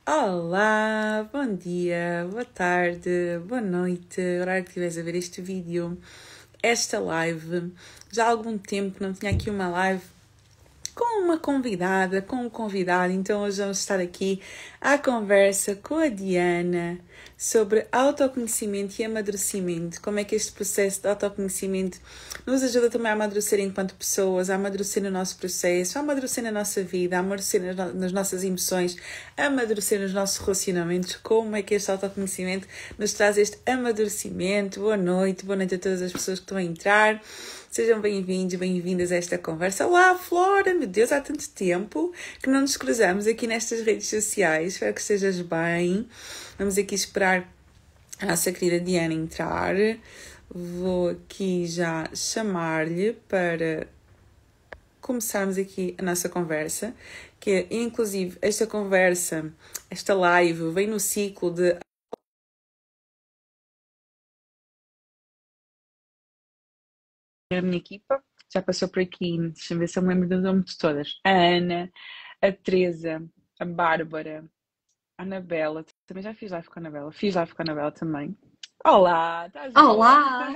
Olá, bom dia, boa tarde, boa noite, horário que estiveres a ver este vídeo, esta live. Já há algum tempo que não tinha aqui uma live com uma convidada, com um convidado, então hoje vamos estar aqui à conversa com a Diana sobre autoconhecimento e amadurecimento, como é que este processo de autoconhecimento nos ajuda também a amadurecer enquanto pessoas, a amadurecer no nosso processo, a amadurecer na nossa vida, a amadurecer nas nossas emoções, a amadurecer nos nossos relacionamentos, como é que este autoconhecimento nos traz este amadurecimento. Boa noite a todas as pessoas que estão a entrar. Sejam bem-vindos, bem-vindas a esta conversa. Olá, Flora! Meu Deus, há tanto tempo que não nos cruzamos aqui nestas redes sociais. Espero que estejas bem. Vamos aqui esperar a nossa querida Diana entrar. Vou aqui já chamar-lhe para começarmos aqui a nossa conversa, que inclusive esta conversa, esta live, vem no ciclo de a minha equipa, já passou por aqui, deixa-me ver se eu me lembro do nome de todas. A Ana, a Teresa, a Bárbara, a Anabela, também já fiz live com a Anabela, fiz live com a Anabela também. Olá, estás boa? Olá!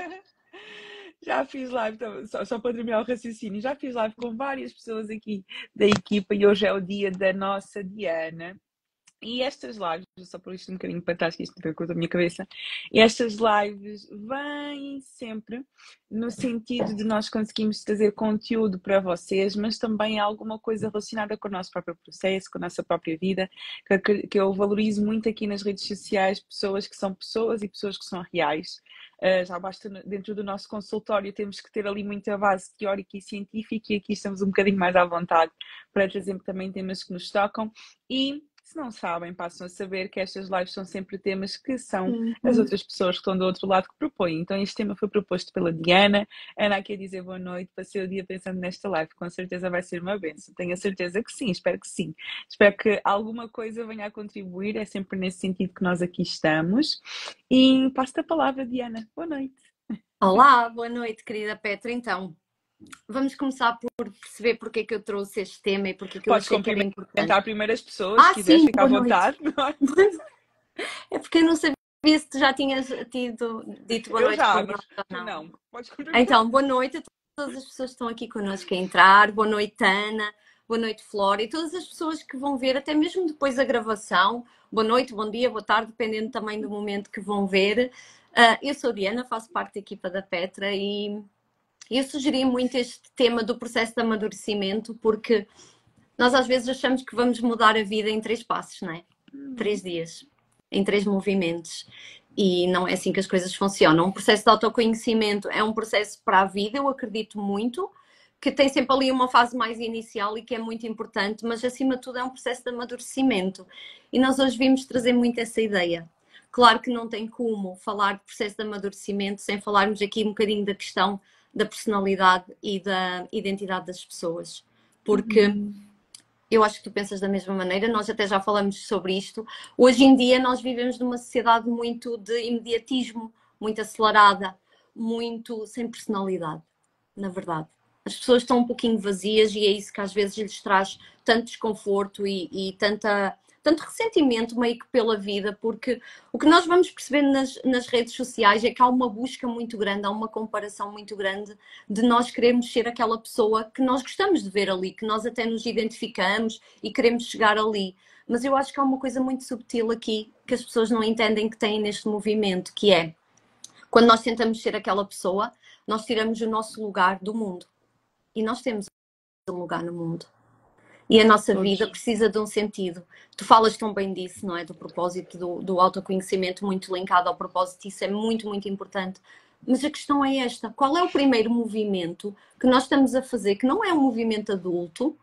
Já fiz live, só para terminar o raciocínio, já fiz live com várias pessoas aqui da equipa e hoje é o dia da nossa Diana. E estas lives, só por isto um bocadinho para trás, que isto não coisa da minha cabeça, e estas lives vêm sempre no sentido de nós conseguirmos trazer conteúdo para vocês, mas também alguma coisa relacionada com o nosso próprio processo, com a nossa própria vida, que eu valorizo muito aqui nas redes sociais, pessoas que são pessoas e pessoas que são reais. Já basta dentro do nosso consultório, temos que ter ali muita base teórica e científica, e aqui estamos um bocadinho mais à vontade para trazer também temas que nos tocam. E se não sabem, passam a saber que estas lives são sempre temas que são as outras pessoas que estão do outro lado que propõem. Então este tema foi proposto pela Diana. A Ana aqui a dizer boa noite, passei o dia pensando nesta live, com certeza vai ser uma bênção. Tenho a certeza que sim, espero que sim. Espero que alguma coisa venha a contribuir, é sempre nesse sentido que nós aqui estamos. E passo-te a palavra, Diana. Boa noite. Olá, boa noite, querida Petra. Então, vamos começar por perceber porque é que eu trouxe este tema e porque é que eu Podes achei que era importante. cumprimentar primeiro as pessoas, se quiseres, Sim, fica à boa noite. vontade. É porque eu não sabia se tu já tinhas dito boa Eu noite já, por mas nós ou tu não. não. Podes cumprimentar. Então, boa noite a todas as pessoas que estão aqui connosco a entrar. Boa noite, Ana. Boa noite, Flora. E todas as pessoas que vão ver, até mesmo depois da gravação. Boa noite, bom dia, boa tarde, dependendo também do momento que vão ver. Eu sou a Diana, faço parte da equipa da Petra e eu sugeri muito este tema do processo de amadurecimento, porque nós às vezes achamos que vamos mudar a vida em 3 passos, não é? 3 dias, em 3 movimentos. E não é assim que as coisas funcionam. Um processo de autoconhecimento é um processo para a vida, eu acredito muito, que tem sempre ali uma fase mais inicial e que é muito importante, mas acima de tudo é um processo de amadurecimento. E nós hoje vimos trazer muito essa ideia. Claro que não tem como falar de processo de amadurecimento sem falarmos aqui um bocadinho da questão da personalidade e da identidade das pessoas. Porque eu acho que tu pensas da mesma maneira, nós até já falamos sobre isto. Hoje em dia nós vivemos numa sociedade muito de imediatismo, muito acelerada, muito sem personalidade, na verdade. As pessoas estão um pouquinho vazias e é isso que às vezes lhes traz tanto desconforto e tanto ressentimento meio que pela vida, porque o que nós vamos percebendo nas redes sociais é que há uma busca muito grande, há uma comparação muito grande de nós queremos ser aquela pessoa que nós gostamos de ver ali, que nós até nos identificamos e queremos chegar ali. Mas eu acho que há uma coisa muito subtil aqui que as pessoas não entendem que têm neste movimento, que é quando nós tentamos ser aquela pessoa, nós tiramos o nosso lugar do mundo. E nós temos um lugar no mundo. E a nossa vida precisa de um sentido. Tu falas tão bem disso, não é? Do propósito, do autoconhecimento muito linkado ao propósito. Isso é muito, muito importante. Mas a questão é esta. Qual é o primeiro movimento que nós estamos a fazer, que não é um movimento adulto,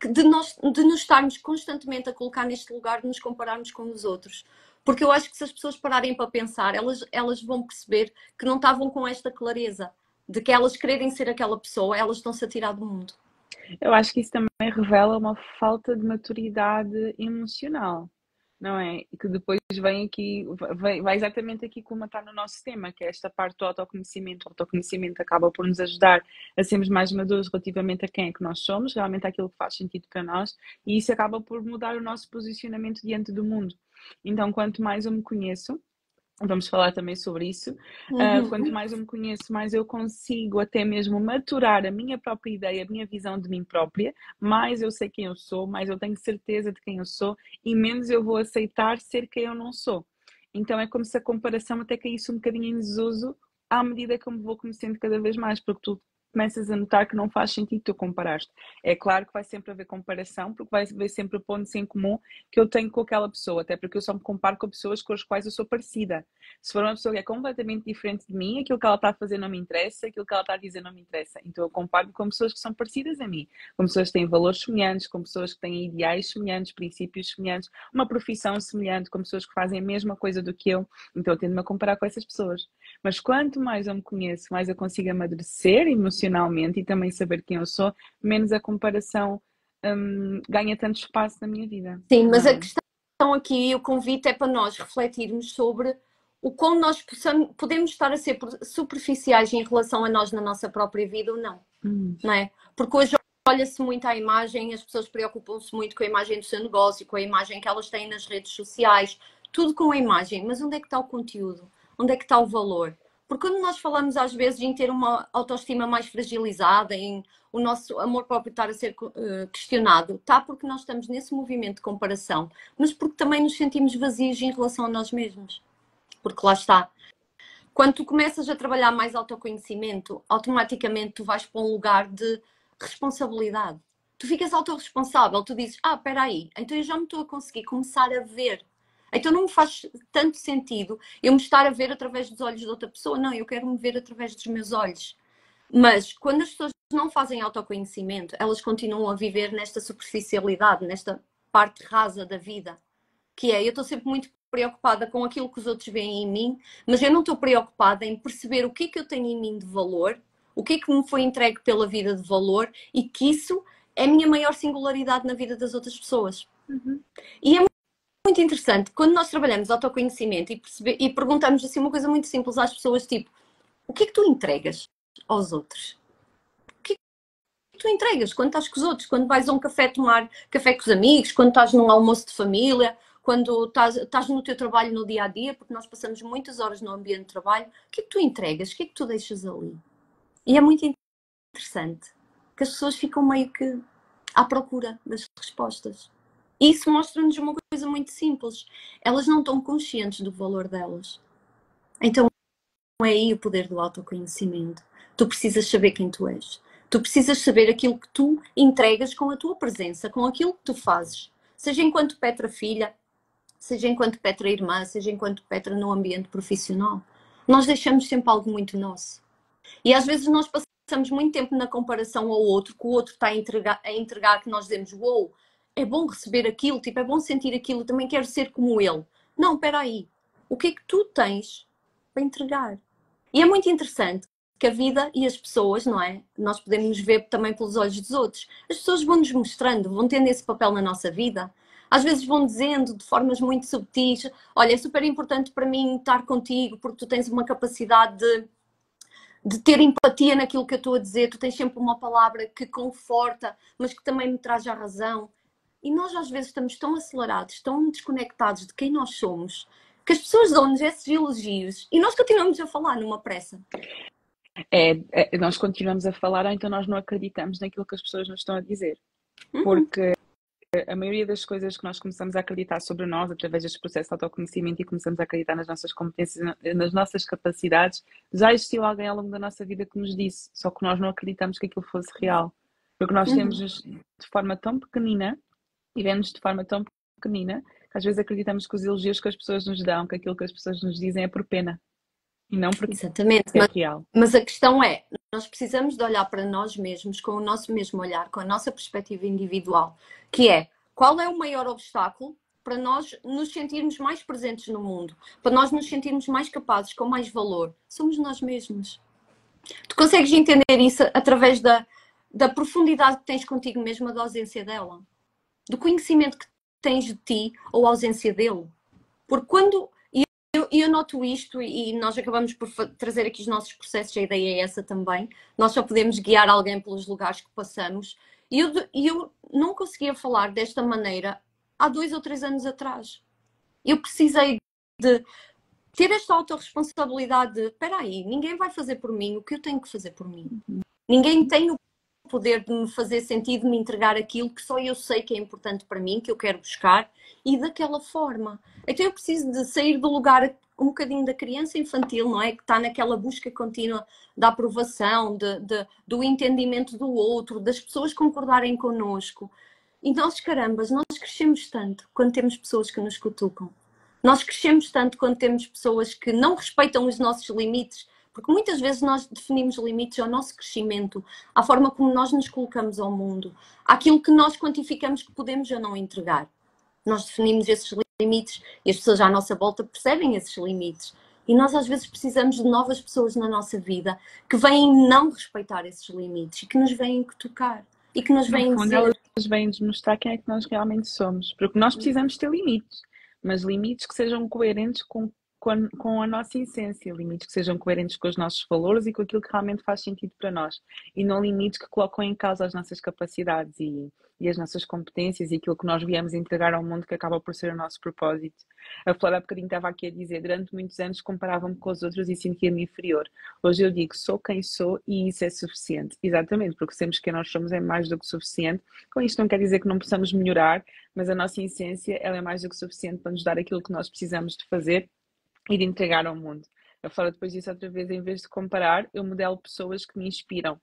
de nos estarmos constantemente a colocar neste lugar de nos compararmos com os outros? Porque eu acho que se as pessoas pararem para pensar, elas vão perceber que não estavam com esta clareza de que elas quererem ser aquela pessoa, elas estão-se a tirar do mundo. Eu acho que isso também revela uma falta de maturidade emocional. não é? E que depois vem aqui, vai exatamente aqui como está no nosso tema, que é esta parte do autoconhecimento. O autoconhecimento acaba por nos ajudar a sermos mais maduros relativamente a quem é que nós somos, realmente aquilo que faz sentido para nós, e isso acaba por mudar o nosso posicionamento diante do mundo. Então, quanto mais eu me conheço, vamos falar também sobre isso. Quanto mais eu me conheço, mais eu consigo até mesmo maturar a minha própria ideia, a minha visão de mim própria, mais eu sei quem eu sou, mais eu tenho certeza de quem eu sou e menos eu vou aceitar ser quem eu não sou. Então é como se a comparação até caísse um bocadinho em desuso à medida que eu me vou conhecendo cada vez mais, porque tu começas a notar que não faz sentido tu comparaste. É claro que vai sempre haver comparação, porque vai haver sempre pontos em comum que eu tenho com aquela pessoa, até porque eu só me comparo com pessoas com as quais eu sou parecida. Se for uma pessoa que é completamente diferente de mim, aquilo que ela está a fazer não me interessa, aquilo que ela está a dizer não me interessa. Então eu comparo com pessoas que são parecidas a mim, com pessoas que têm valores semelhantes, com pessoas que têm ideais semelhantes, princípios semelhantes, uma profissão semelhante, com pessoas que fazem a mesma coisa do que eu. Então eu tendo-me a comparar com essas pessoas. Mas quanto mais eu me conheço, mais eu consigo amadurecer emocionalmente e também saber quem eu sou, menos a comparação ganha tanto espaço na minha vida. Sim, mas a questão aqui, o convite é para nós refletirmos sobre o como nós podemos estar a ser superficiais em relação a nós na nossa própria vida ou não. Não é? Porque hoje olha-se muito à imagem, as pessoas preocupam-se muito com a imagem do seu negócio, com a imagem que elas têm nas redes sociais, tudo com a imagem. Mas onde é que está o conteúdo? Onde é que está o valor? Porque quando nós falamos às vezes em ter uma autoestima mais fragilizada, em o nosso amor próprio estar a ser questionado, está porque nós estamos nesse movimento de comparação, mas porque também nos sentimos vazios em relação a nós mesmos. Porque lá está. Quando tu começas a trabalhar mais autoconhecimento, automaticamente tu vais para um lugar de responsabilidade. Tu ficas autorresponsável, tu dizes, espera aí, então eu já me estou a conseguir começar a ver. Então não me faz tanto sentido eu me estar a ver através dos olhos de outra pessoa. Não, eu quero me ver através dos meus olhos. Mas quando as pessoas não fazem autoconhecimento, elas continuam a viver nesta superficialidade, nesta parte rasa da vida. Que é, eu estou sempre muito preocupada com aquilo que os outros veem em mim, mas eu não estou preocupada em perceber o que é que eu tenho em mim de valor, o que é que me foi entregue pela vida de valor e que isso é a minha maior singularidade na vida das outras pessoas. E é muito interessante, quando nós trabalhamos autoconhecimento e perguntamos assim uma coisa muito simples às pessoas, tipo, o que é que tu entregas aos outros? O que é que tu entregas quando estás com os outros? Quando vais a um café tomar café com os amigos, quando estás num almoço de família, quando estás no teu trabalho no dia a dia, porque nós passamos muitas horas no ambiente de trabalho, o que é que tu entregas? O que é que tu deixas ali? E é muito interessante que as pessoas ficam meio que à procura das respostas. E isso mostra-nos uma coisa muito simples. Elas não estão conscientes do valor delas. Então é aí o poder do autoconhecimento. Tu precisas saber quem tu és. Tu precisas saber aquilo que tu entregas com a tua presença, com aquilo que tu fazes. Seja enquanto Petra filha, seja enquanto Petra irmã, seja enquanto Petra no ambiente profissional. Nós deixamos sempre algo muito nosso. E às vezes nós passamos muito tempo na comparação ao outro, que o outro está a entregar que nós dizemos, uou, é bom receber aquilo, tipo, é bom sentir aquilo, também quero ser como ele. Não, espera aí. O que é que tu tens para entregar? E é muito interessante que a vida e as pessoas, não é? Nós podemos nos ver também pelos olhos dos outros. As pessoas vão-nos mostrando, vão tendo esse papel na nossa vida. Às vezes vão dizendo de formas muito subtis, olha, é super importante para mim estar contigo porque tu tens uma capacidade de ter empatia naquilo que eu estou a dizer, tu tens sempre uma palavra que conforta, mas que também me traz a razão. E nós às vezes estamos tão acelerados, tão desconectados de quem nós somos, que as pessoas dão-nos esses elogios e nós continuamos a falar numa pressa. Nós continuamos a falar, então nós não acreditamos naquilo que as pessoas nos estão a dizer. Porque a maioria das coisas que nós começamos a acreditar sobre nós, através deste processo de autoconhecimento e começamos a acreditar nas nossas competências, nas nossas capacidades, já existiu alguém ao longo da nossa vida que nos disse, só que nós não acreditamos que aquilo fosse real. Porque nós temos de forma tão pequenina, e vemos de forma tão pequenina, que às vezes acreditamos que os elogios que as pessoas nos dão, que aquilo que as pessoas nos dizem é por pena. E não porque exatamente, é real. Mas a questão é, nós precisamos de olhar para nós mesmos com o nosso mesmo olhar, com a nossa perspectiva individual, que é, qual é o maior obstáculo para nós nos sentirmos mais presentes no mundo, para nós nos sentirmos mais capazes, com mais valor? Somos nós mesmos. Tu consegues entender isso através da profundidade que tens contigo mesmo, da ausência dela? Do conhecimento que tens de ti ou a ausência dele. Porque quando... Eu noto isto e nós acabamos por trazer aqui os nossos processos, a ideia é essa também. Nós só podemos guiar alguém pelos lugares que passamos. E eu não conseguia falar desta maneira há 2 ou 3 anos atrás. Eu precisei de ter esta autorresponsabilidade de, espera aí, ninguém vai fazer por mim o que eu tenho que fazer por mim. Ninguém tem o poder de me fazer sentir, de me entregar aquilo que só eu sei que é importante para mim, que eu quero buscar, e daquela forma. Então eu preciso de sair do lugar um bocadinho da criança infantil, não é? Que está naquela busca contínua da aprovação, do entendimento do outro, das pessoas concordarem connosco. E nós, carambas, nós crescemos tanto quando temos pessoas que nos cutucam. Nós crescemos tanto quando temos pessoas que não respeitam os nossos limites, porque muitas vezes nós definimos limites ao nosso crescimento, à forma como nós nos colocamos ao mundo, àquilo que nós quantificamos que podemos ou não entregar. Nós definimos esses limites e as pessoas à nossa volta percebem esses limites. E nós às vezes precisamos de novas pessoas na nossa vida que vêm não respeitar esses limites e que nos vêm tocar e que nos vêm dizer... elas vêm-nos mostrar quem é que nós realmente somos, porque nós precisamos ter limites, mas limites que sejam coerentes com a nossa essência, limites que sejam coerentes com os nossos valores e com aquilo que realmente faz sentido para nós, e não limites que colocam em causa as nossas capacidades e as nossas competências e aquilo que nós viemos entregar ao mundo, que acaba por ser o nosso propósito. A Flor há bocadinho estava aqui a dizer, durante muitos anos comparava-me com os outros e sentia-me inferior. Hoje eu digo, sou quem sou e isso é suficiente. Exatamente, porque sermos quem nós somos é mais do que suficiente. Com isto não quer dizer que não possamos melhorar, mas a nossa essência, ela é mais do que suficiente para nos dar aquilo que nós precisamos de fazer e de entregar ao mundo. A Flora depois disse outra vez, em vez de comparar, eu modelo pessoas que me inspiram.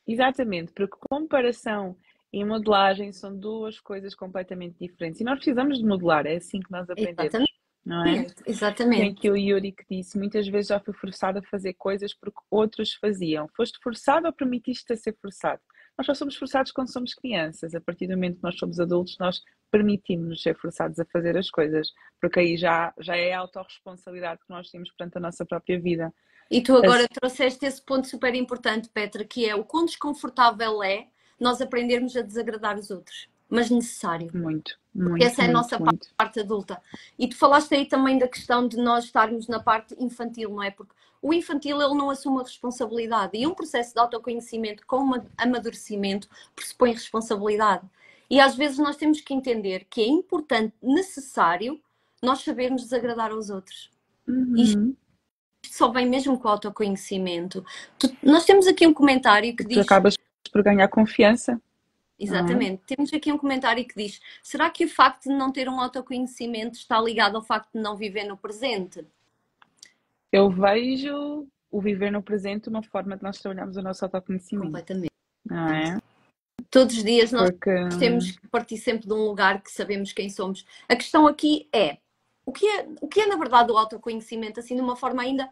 Exatamente, porque comparação e modelagem são 2 coisas completamente diferentes. E nós precisamos de modelar, é assim que nós aprendemos, não é? Exatamente. Tem aqui o Yuri que disse, muitas vezes já fui forçada a fazer coisas porque outros faziam. Foste forçado ou permitiste-te a ser forçado? Nós só somos forçados quando somos crianças. A partir do momento que nós somos adultos, nós permitimos-nos ser forçados a fazer as coisas, porque aí já é a autorresponsabilidade que nós temos perante a nossa própria vida. E tu agora trouxeste esse ponto super importante, Petra, que é o quão desconfortável é nós aprendermos a desagradar os outros, mas necessário. Muito, porque essa é a nossa parte adulta. E tu falaste aí também da questão de nós estarmos na parte infantil, não é? Porque o infantil, ele não assume a responsabilidade. E um processo de autoconhecimento com amadurecimento pressupõe responsabilidade. E às vezes nós temos que entender que é importante, necessário, nós sabermos desagradar aos outros. Isto só vem mesmo com o autoconhecimento. Nós temos aqui um comentário que diz... Tu acabas por ganhar confiança. Exatamente. Temos aqui um comentário que diz: será que o facto de não ter um autoconhecimento está ligado ao facto de não viver no presente? Eu vejo o viver no presente uma forma de nós trabalharmos o nosso autoconhecimento. Completamente. Não é? Todos os dias nós temos que partir sempre de um lugar que sabemos quem somos. A questão aqui é o que é na verdade o autoconhecimento, assim de uma forma ainda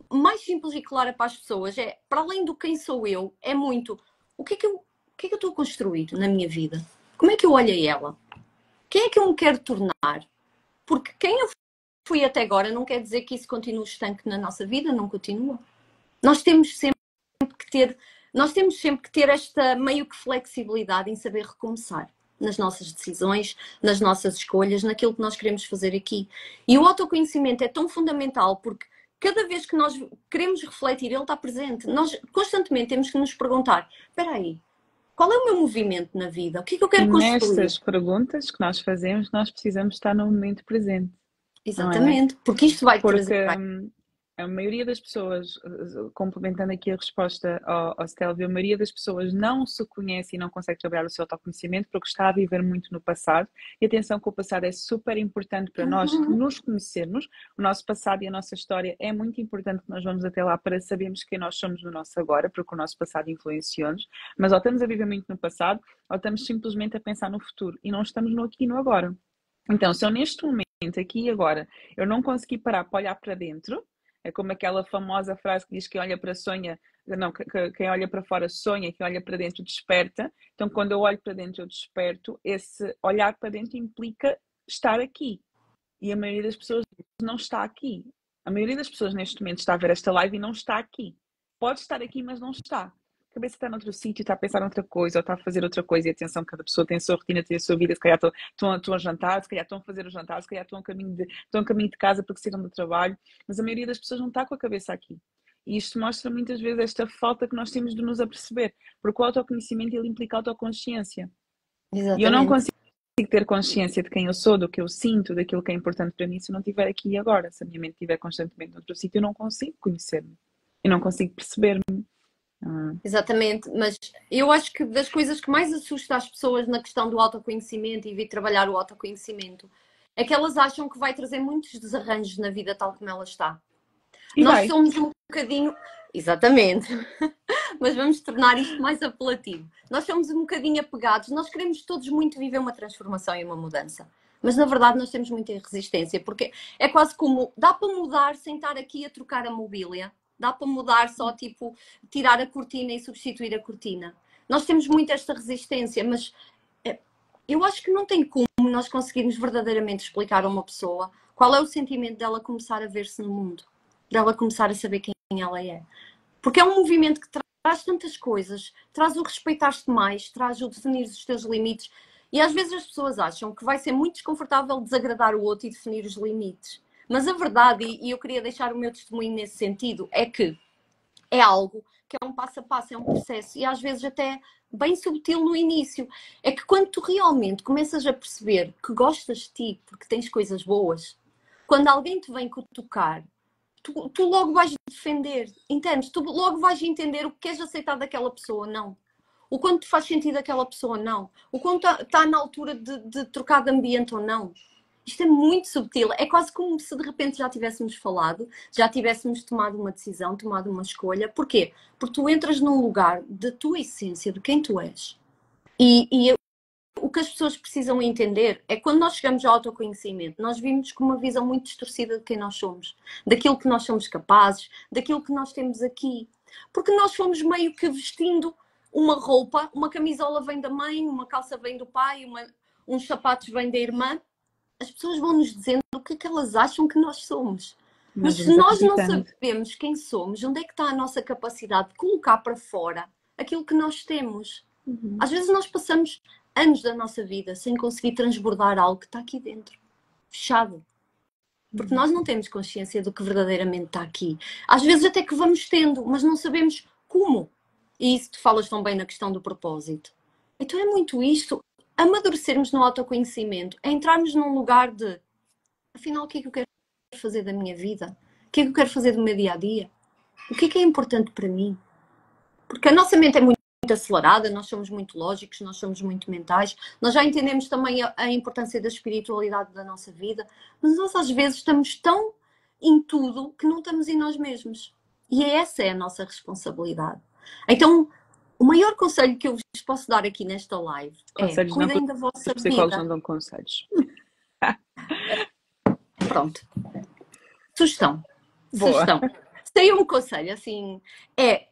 mais simples e clara para as pessoas. É, para além do quem sou eu, é muito o que é que eu estou a construir na minha vida? Como é que eu olho a ela? Quem é que eu me quero tornar? Porque quem eu fui até agora não quer dizer que isso continue estanque na nossa vida, não continua. Nós temos sempre que ter esta meio que flexibilidade em saber recomeçar nas nossas decisões, nas nossas escolhas, naquilo que nós queremos fazer aqui. E o autoconhecimento é tão fundamental porque cada vez que nós queremos refletir, ele está presente. Nós constantemente temos que nos perguntar, espera aí, qual é o meu movimento na vida? O que é que eu quero construir? Nestas perguntas que nós fazemos, nós precisamos estar no momento presente. Exatamente, porque isto vai trazer... A maioria das pessoas, complementando aqui a resposta ao Stelvio, a maioria das pessoas não se conhece e não consegue trabalhar o seu autoconhecimento porque está a viver muito no passado. E atenção que o passado é super importante para nós nos conhecermos. O nosso passado e a nossa história é muito importante que nós vamos até lá para sabermos quem nós somos no nosso agora, porque o nosso passado influenciou-nos. Mas ou estamos a viver muito no passado, ou estamos simplesmente a pensar no futuro e não estamos no aqui e no agora. Então, se eu neste momento, aqui e agora, eu não consegui parar para olhar para dentro, é como aquela famosa frase que diz que olha para sonha, não, quem olha para fora sonha, quem olha para dentro desperta. Então, quando eu olho para dentro, eu desperto. Esse olhar para dentro implica estar aqui. E a maioria das pessoas não está aqui. A maioria das pessoas neste momento está a ver esta live e não está aqui. Pode estar aqui, mas não está. cabeça está noutro sítio, está a pensar noutra coisa, ou está a fazer outra coisa, e atenção, cada pessoa tem a sua rotina, tem a sua vida, se calhar estão a jantar, se calhar estão a fazer o jantar, se calhar estão a caminho de casa porque saíram do trabalho, mas a maioria das pessoas não está com a cabeça aqui. E isto mostra muitas vezes esta falta que nós temos de nos aperceber, porque o autoconhecimento ele implica autoconsciência. E eu não Exatamente. consigo ter consciência de quem eu sou, do que eu sinto, daquilo que é importante para mim, se eu não estiver aqui e agora. Se a minha mente estiver constantemente noutro sítio, eu não consigo conhecer-me. Eu não consigo perceber-me. Exatamente, mas eu acho que das coisas que mais assusta as pessoas na questão do autoconhecimento e vir trabalhar o autoconhecimento é que elas acham que vai trazer muitos desarranjos na vida tal como ela está. E Nós vai. somos um bocadinho. Exatamente. Mas vamos tornar isto mais apelativo. Nós somos um bocadinho apegados, nós queremos todos muito viver uma transformação e uma mudança. Mas na verdade nós temos muita resistência, porque é quase como dá para mudar sem estar aqui a trocar a mobília. Dá para mudar só tipo tirar a cortina e substituir a cortina. Nós temos muito esta resistência, mas eu acho que não tem como nós conseguirmos verdadeiramente explicar a uma pessoa qual é o sentimento dela começar a ver-se no mundo, dela começar a saber quem ela é. Porque é um movimento que traz tantas coisas, traz o respeitar-te mais, traz o definir os teus limites. E às vezes as pessoas acham que vai ser muito desconfortável desagradar o outro e definir os limites. Mas a verdade, e eu queria deixar o meu testemunho nesse sentido, é que é algo que é um passo a passo, é um processo, e às vezes até bem subtil no início. É que quando tu realmente começas a perceber que gostas de ti porque tens coisas boas, quando alguém te vem cutucar, tu logo vais defender, entendes? Tu logo vais entender o que queres aceitar daquela pessoa, não. O quanto faz sentido aquela pessoa, não. O quanto está na altura de trocar de ambiente ou não. Isto é muito subtil. É quase como se de repente já tivéssemos falado, já tivéssemos tomado uma decisão, tomado uma escolha. Porquê? Porque tu entras num lugar da tua essência, de quem tu és. E o que as pessoas precisam entender é que quando nós chegamos ao autoconhecimento, nós vimos com uma visão muito distorcida de quem nós somos, daquilo que nós somos capazes, daquilo que nós temos aqui. Porque nós fomos meio que vestindo uma roupa, uma camisola vem da mãe, uma calça vem do pai, uns sapatos vêm da irmã. As pessoas vão nos dizendo o que é que elas acham que nós somos. Mas se nós não sabemos quem somos, onde é que está a nossa capacidade de colocar para fora aquilo que nós temos? Às vezes nós passamos anos da nossa vida sem conseguir transbordar algo que está aqui dentro, fechado. Porque nós não temos consciência do que verdadeiramente está aqui. Às vezes até que vamos tendo, mas não sabemos como. E isso tu falas tão bem na questão do propósito. Então é muito isto. Amadurecermos no autoconhecimento é entrarmos num lugar de afinal, o que é que eu quero fazer da minha vida? O que é que eu quero fazer do meu dia-a-dia? O que é importante para mim? Porque a nossa mente é muito acelerada, nós somos muito lógicos, nós somos muito mentais, nós já entendemos também a importância da espiritualidade da nossa vida, mas nós às vezes estamos tão em tudo que não estamos em nós mesmos. E essa é a nossa responsabilidade. Então, o maior conselho que eu vos posso dar aqui nesta live é cuidem da vossa vida. Os psicólogos não dão conselhos. Pronto. Sugestão. Sugestão. Tem um conselho, assim,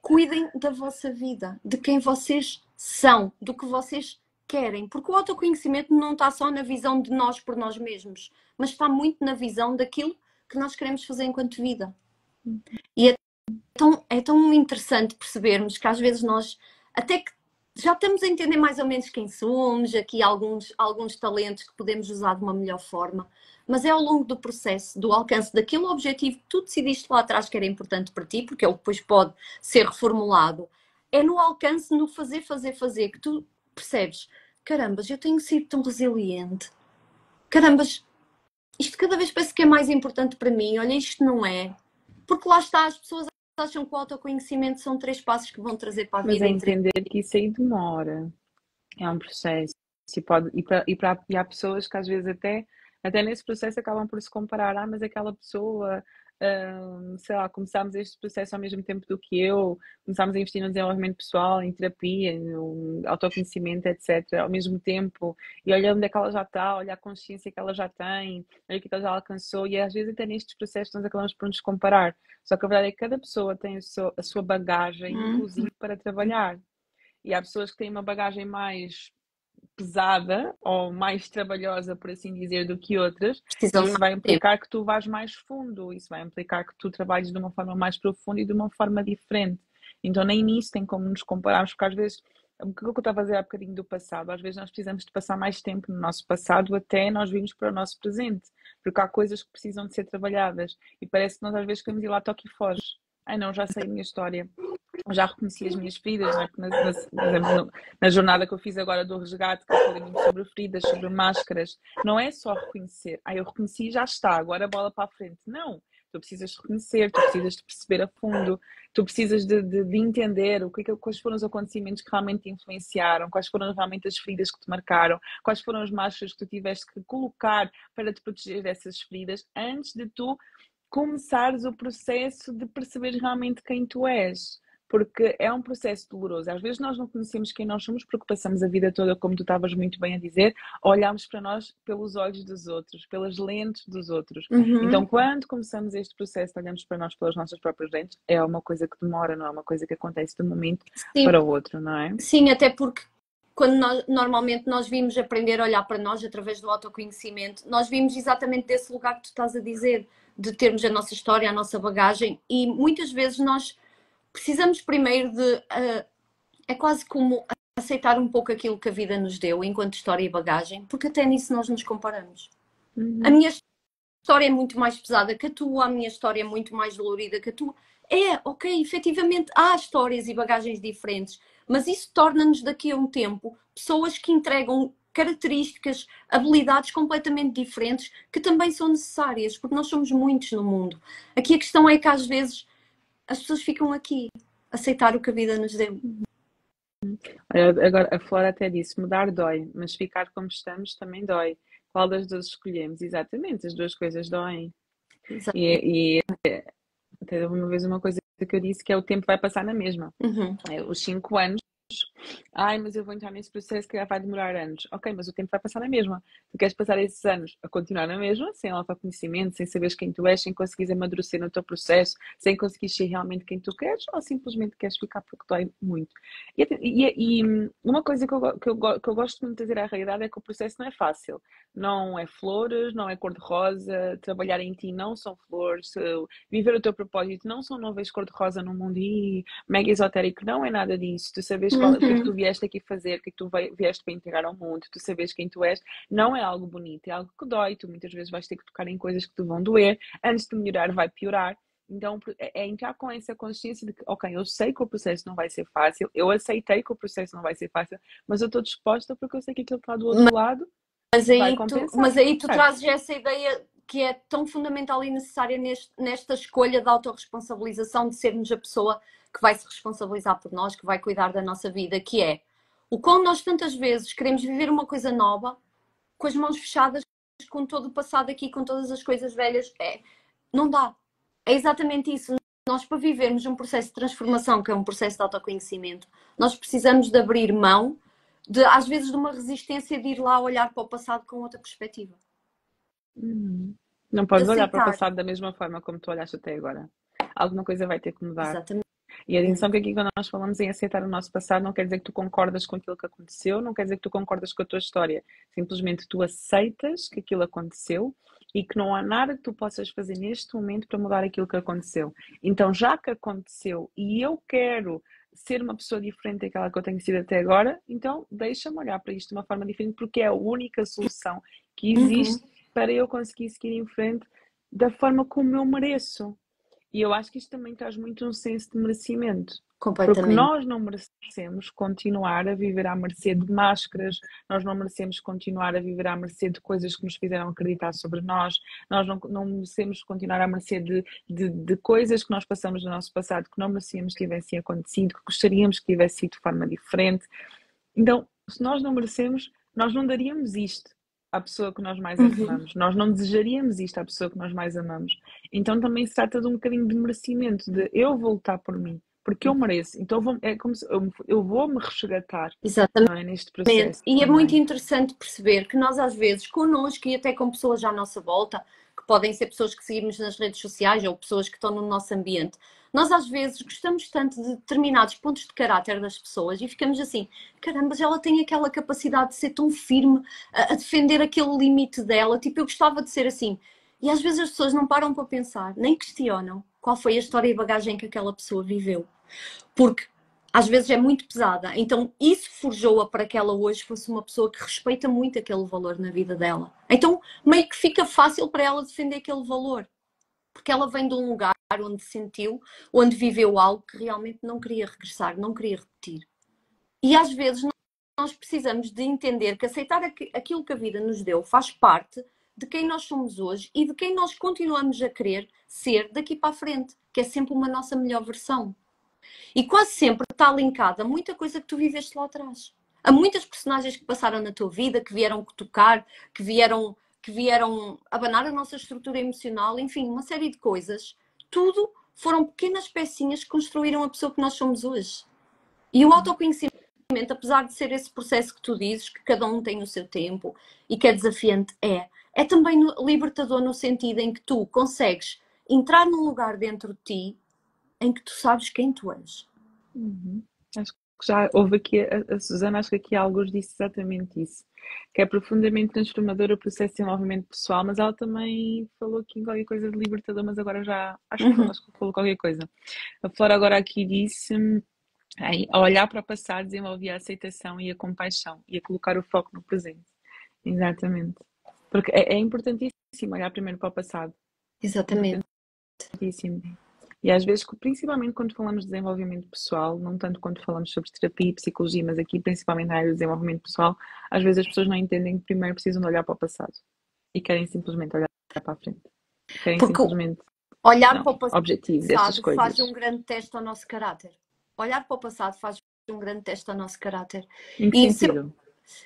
cuidem da vossa vida, de quem vocês são, do que vocês querem. Porque o autoconhecimento não está só na visão de nós por nós mesmos, mas está muito na visão daquilo que nós queremos fazer enquanto vida. E é tão interessante percebermos que às vezes nós, até que já estamos a entender mais ou menos quem somos, aqui alguns talentos que podemos usar de uma melhor forma, mas é ao longo do processo, do alcance daquele objetivo que tu decidiste lá atrás que era importante para ti, porque ele depois pode ser reformulado, é no alcance, no fazer, que tu percebes, carambas, eu tenho sido tão resiliente, carambas, isto cada vez parece que é mais importante para mim, olha, isto não é, porque lá está, as pessoas acham que o autoconhecimento são 3 passos que vão trazer para a vida. Mas é entender que isso aí demora. É um processo. E há pessoas que às vezes até nesse processo acabam por se comparar. Mas aquela pessoa, sei lá, começámos este processo ao mesmo tempo do que eu, começámos a investir no desenvolvimento pessoal, em terapia, no autoconhecimento, etc. Ao mesmo tempo. E olha onde é que ela já está, olha a consciência que ela já tem, olha o que ela já alcançou. E às vezes até nestes processos nós acabamos por nos comparar. Só que a verdade é que cada pessoa tem a sua bagagem, inclusive, para trabalhar. E há pessoas que têm uma bagagem mais pesada ou mais trabalhosa, por assim dizer, do que outras. Isso vai implicar que tu vás mais fundo, isso vai implicar que tu trabalhes de uma forma mais profunda e de uma forma diferente. Então nem nisso tem como nos compararmos, porque às vezes, o que eu estava a dizer há bocadinho do passado, às vezes nós precisamos de passar mais tempo no nosso passado até nós virmos para o nosso presente, porque há coisas que precisam de ser trabalhadas e parece que nós às vezes queremos ir lá toque e foge. Ai não, já sei a minha história, já reconheci as minhas feridas, não é? Por exemplo, na jornada que eu fiz agora do resgate, que eu falei muito sobre feridas, sobre máscaras, não é só reconhecer, eu reconheci e já está, agora a bola para a frente. Não, tu precisas reconhecer, tu precisas de perceber a fundo, tu precisas de entender quais foram os acontecimentos que realmente te influenciaram, quais foram realmente as feridas que te marcaram, quais foram as máscaras que tu tiveste que colocar para te proteger dessas feridas, antes de tu começares o processo de perceber realmente quem tu és. Porque é um processo doloroso. Às vezes nós não conhecemos quem nós somos porque passamos a vida toda, como tu estavas muito bem a dizer, olhamos para nós pelos olhos dos outros, pelas lentes dos outros. Então, quando começamos este processo, olhamos para nós pelas nossas próprias lentes, é uma coisa que demora, não é uma coisa que acontece de um momento para o outro, não é? Sim, até porque quando normalmente nós vimos aprender a olhar para nós através do autoconhecimento, nós vimos exatamente desse lugar que tu estás a dizer, de termos a nossa história, a nossa bagagem, e muitas vezes nós precisamos primeiro de... é quase como aceitar um pouco aquilo que a vida nos deu enquanto história e bagagem, porque até nisso nós nos comparamos. A minha história é muito mais pesada que a tua, a minha história é muito mais dolorida que a tua. Ok, efetivamente há histórias e bagagens diferentes, mas isso torna-nos daqui a um tempo pessoas que entregam características, habilidades completamente diferentes que também são necessárias, porque nós somos muitos no mundo. Aqui a questão é que às vezes as pessoas ficam aqui, aceitar o que a vida nos deu. Agora, a Flora até disse, mudar dói, mas ficar como estamos também dói. Qual das duas escolhemos? Exatamente, as duas coisas doem. E até uma vez uma coisa que eu disse, que é o tempo vai passar na mesma. Os 5 anos, mas eu vou entrar nesse processo que já vai demorar anos. Ok, mas o tempo vai passar na mesma. Tu queres passar esses anos a continuar na mesma, sem autoconhecimento, sem saberes quem tu és, sem conseguires amadurecer no teu processo, sem conseguires ser realmente quem tu queres, ou simplesmente queres ficar porque dói muito? E uma coisa que eu gosto muito de dizer à realidade é que o processo não é fácil. Não é flores, não é cor-de-rosa, trabalhar em ti não são flores, viver o teu propósito não são nuvens cor-de-rosa no mundo e mega esotérico, não é nada disso. Tu sabes o que é que tu vieste aqui fazer, o que é que tu vieste para entregar ao mundo, tu sabes quem tu és, não é algo bonito, é algo que dói. Tu muitas vezes vais ter que tocar em coisas que te vão doer, antes de melhorar vai piorar. Então é entrar com essa consciência de que, ok, eu sei que o processo não vai ser fácil, eu aceitei que o processo não vai ser fácil, mas eu estou disposta porque eu sei que aquilo que está do outro lado vai compensar. Mas aí tu trazes essa ideia que é tão fundamental e necessária nesta escolha de autorresponsabilização, de sermos a pessoa que vai se responsabilizar por nós, que vai cuidar da nossa vida, que é o quão nós tantas vezes queremos viver uma coisa nova com as mãos fechadas, com todo o passado aqui, com todas as coisas velhas. Não dá. É exatamente isso. Nós, para vivermos um processo de transformação, que é um processo de autoconhecimento, nós precisamos de abrir mão, às vezes, de uma resistência de ir lá olhar para o passado com outra perspectiva. Não podes olhar para o passado da mesma forma como tu olhaste até agora. Alguma coisa vai ter que mudar. Exatamente. E atenção que aqui quando nós falamos em aceitar o nosso passado, não quer dizer que tu concordas com aquilo que aconteceu, não quer dizer que tu concordas com a tua história. Simplesmente tu aceitas que aquilo aconteceu e que não há nada que tu possas fazer neste momento para mudar aquilo que aconteceu. Então, já que aconteceu e eu quero ser uma pessoa diferente daquela que eu tenho sido até agora, então deixa-me olhar para isto de uma forma diferente, porque é a única solução que existe para eu conseguir seguir em frente da forma como eu mereço. E eu acho que isto também traz muito um senso de merecimento. Porque nós não merecemos continuar a viver à mercê de máscaras, nós não merecemos continuar a viver à mercê de coisas que nos fizeram acreditar sobre nós não merecemos continuar à mercê de coisas que nós passamos no nosso passado que não merecíamos que tivessem acontecido, que gostaríamos que tivesse sido de forma diferente. Então, se nós não merecemos, nós não daríamos isto à pessoa que nós mais amamos. Nós não desejaríamos isto à pessoa que nós mais amamos. Então também se trata de um bocadinho de merecimento, de eu vou lutar por mim, porque eu mereço. Então é como se eu vou me resgatar. Exatamente. Não é, neste processo. E é muito interessante perceber que nós às vezes, connosco e até com pessoas à nossa volta, que podem ser pessoas que seguimos nas redes sociais ou pessoas que estão no nosso ambiente, nós às vezes gostamos tanto de determinados pontos de caráter das pessoas e ficamos assim, caramba, ela tem aquela capacidade de ser tão firme a defender aquele limite dela, tipo, eu gostava de ser assim. E às vezes as pessoas não param para pensar, nem questionam qual foi a história e bagagem que aquela pessoa viveu. Porque às vezes é muito pesada. Então isso forjou-a para que ela hoje fosse uma pessoa que respeita muito aquele valor na vida dela. Então meio que fica fácil para ela defender aquele valor. Porque ela vem de um lugar onde sentiu, onde viveu algo que realmente não queria regressar, não queria repetir. E às vezes nós precisamos de entender que aceitar aquilo que a vida nos deu faz parte de quem nós somos hoje e de quem nós continuamos a querer ser daqui para a frente, que é sempre uma nossa melhor versão. E quase sempre está linkada a muita coisa que tu viveste lá atrás. Há muitas personagens que passaram na tua vida, que vieram tocar, que vieram abanar a nossa estrutura emocional, enfim, uma série de coisas. Tudo foram pequenas pecinhas que construíram a pessoa que nós somos hoje. E o autoconhecimento, apesar de ser esse processo que tu dizes, que cada um tem o seu tempo e que é desafiante, é também libertador no sentido em que tu consegues entrar num lugar dentro de ti em que tu sabes quem tu és. Acho que já houve aqui, a Susana, acho que aqui há alguns disse exatamente isso, que é profundamente transformador o processo de desenvolvimento pessoal, mas ela também falou aqui em qualquer coisa de libertador, mas agora já acho que falou qualquer coisa. A Flora agora aqui disse, a olhar para o passado desenvolvia a aceitação e a compaixão e a colocar o foco no presente. Exatamente. Porque é importantíssimo olhar primeiro para o passado. Exatamente. Importantíssimo. E às vezes, principalmente quando falamos de desenvolvimento pessoal, não tanto quando falamos sobre terapia e psicologia, mas aqui principalmente na área do desenvolvimento pessoal, às vezes as pessoas não entendem que primeiro precisam de olhar para o passado e querem simplesmente olhar para a frente. Querem Porque simplesmente olhar para o objetivos, estas passado faz coisas. um grande teste ao nosso caráter. Olhar para o passado faz um grande teste ao nosso caráter. Em que E sentido?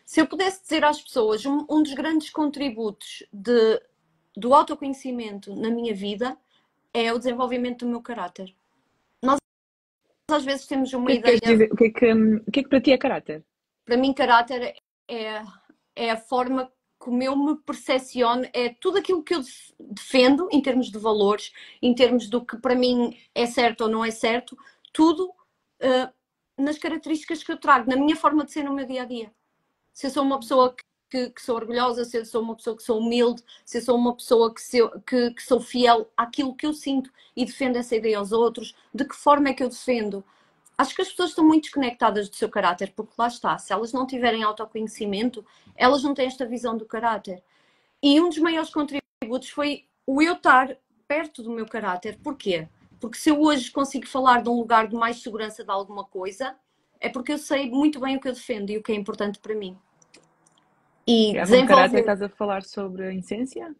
se eu pudesse dizer às pessoas, um dos grandes contributos do autoconhecimento na minha vida é o desenvolvimento do meu caráter. Nós às vezes temos uma ideia... O que é que para ti é caráter? Para mim, caráter é a forma como eu me percepciono, é tudo aquilo que eu defendo em termos de valores, em termos do que para mim é certo ou não é certo, tudo nas características que eu trago, na minha forma de ser no meu dia-a-dia. Se eu sou uma pessoa que sou orgulhosa, se eu sou uma pessoa que sou humilde, se eu sou uma pessoa que sou fiel àquilo que eu sinto e defendo essa ideia aos outros, de que forma é que eu defendo? Acho que as pessoas estão muito desconectadas do seu caráter, porque lá está, se elas não tiverem autoconhecimento, elas não têm esta visão do caráter. E um dos maiores contributos foi o eu estar perto do meu caráter. Porquê? Porque se eu hoje consigo falar de um lugar de mais segurança de alguma coisa, é porque eu sei muito bem o que eu defendo e o que é importante para mim. E Com caráter estás a falar sobre a essência?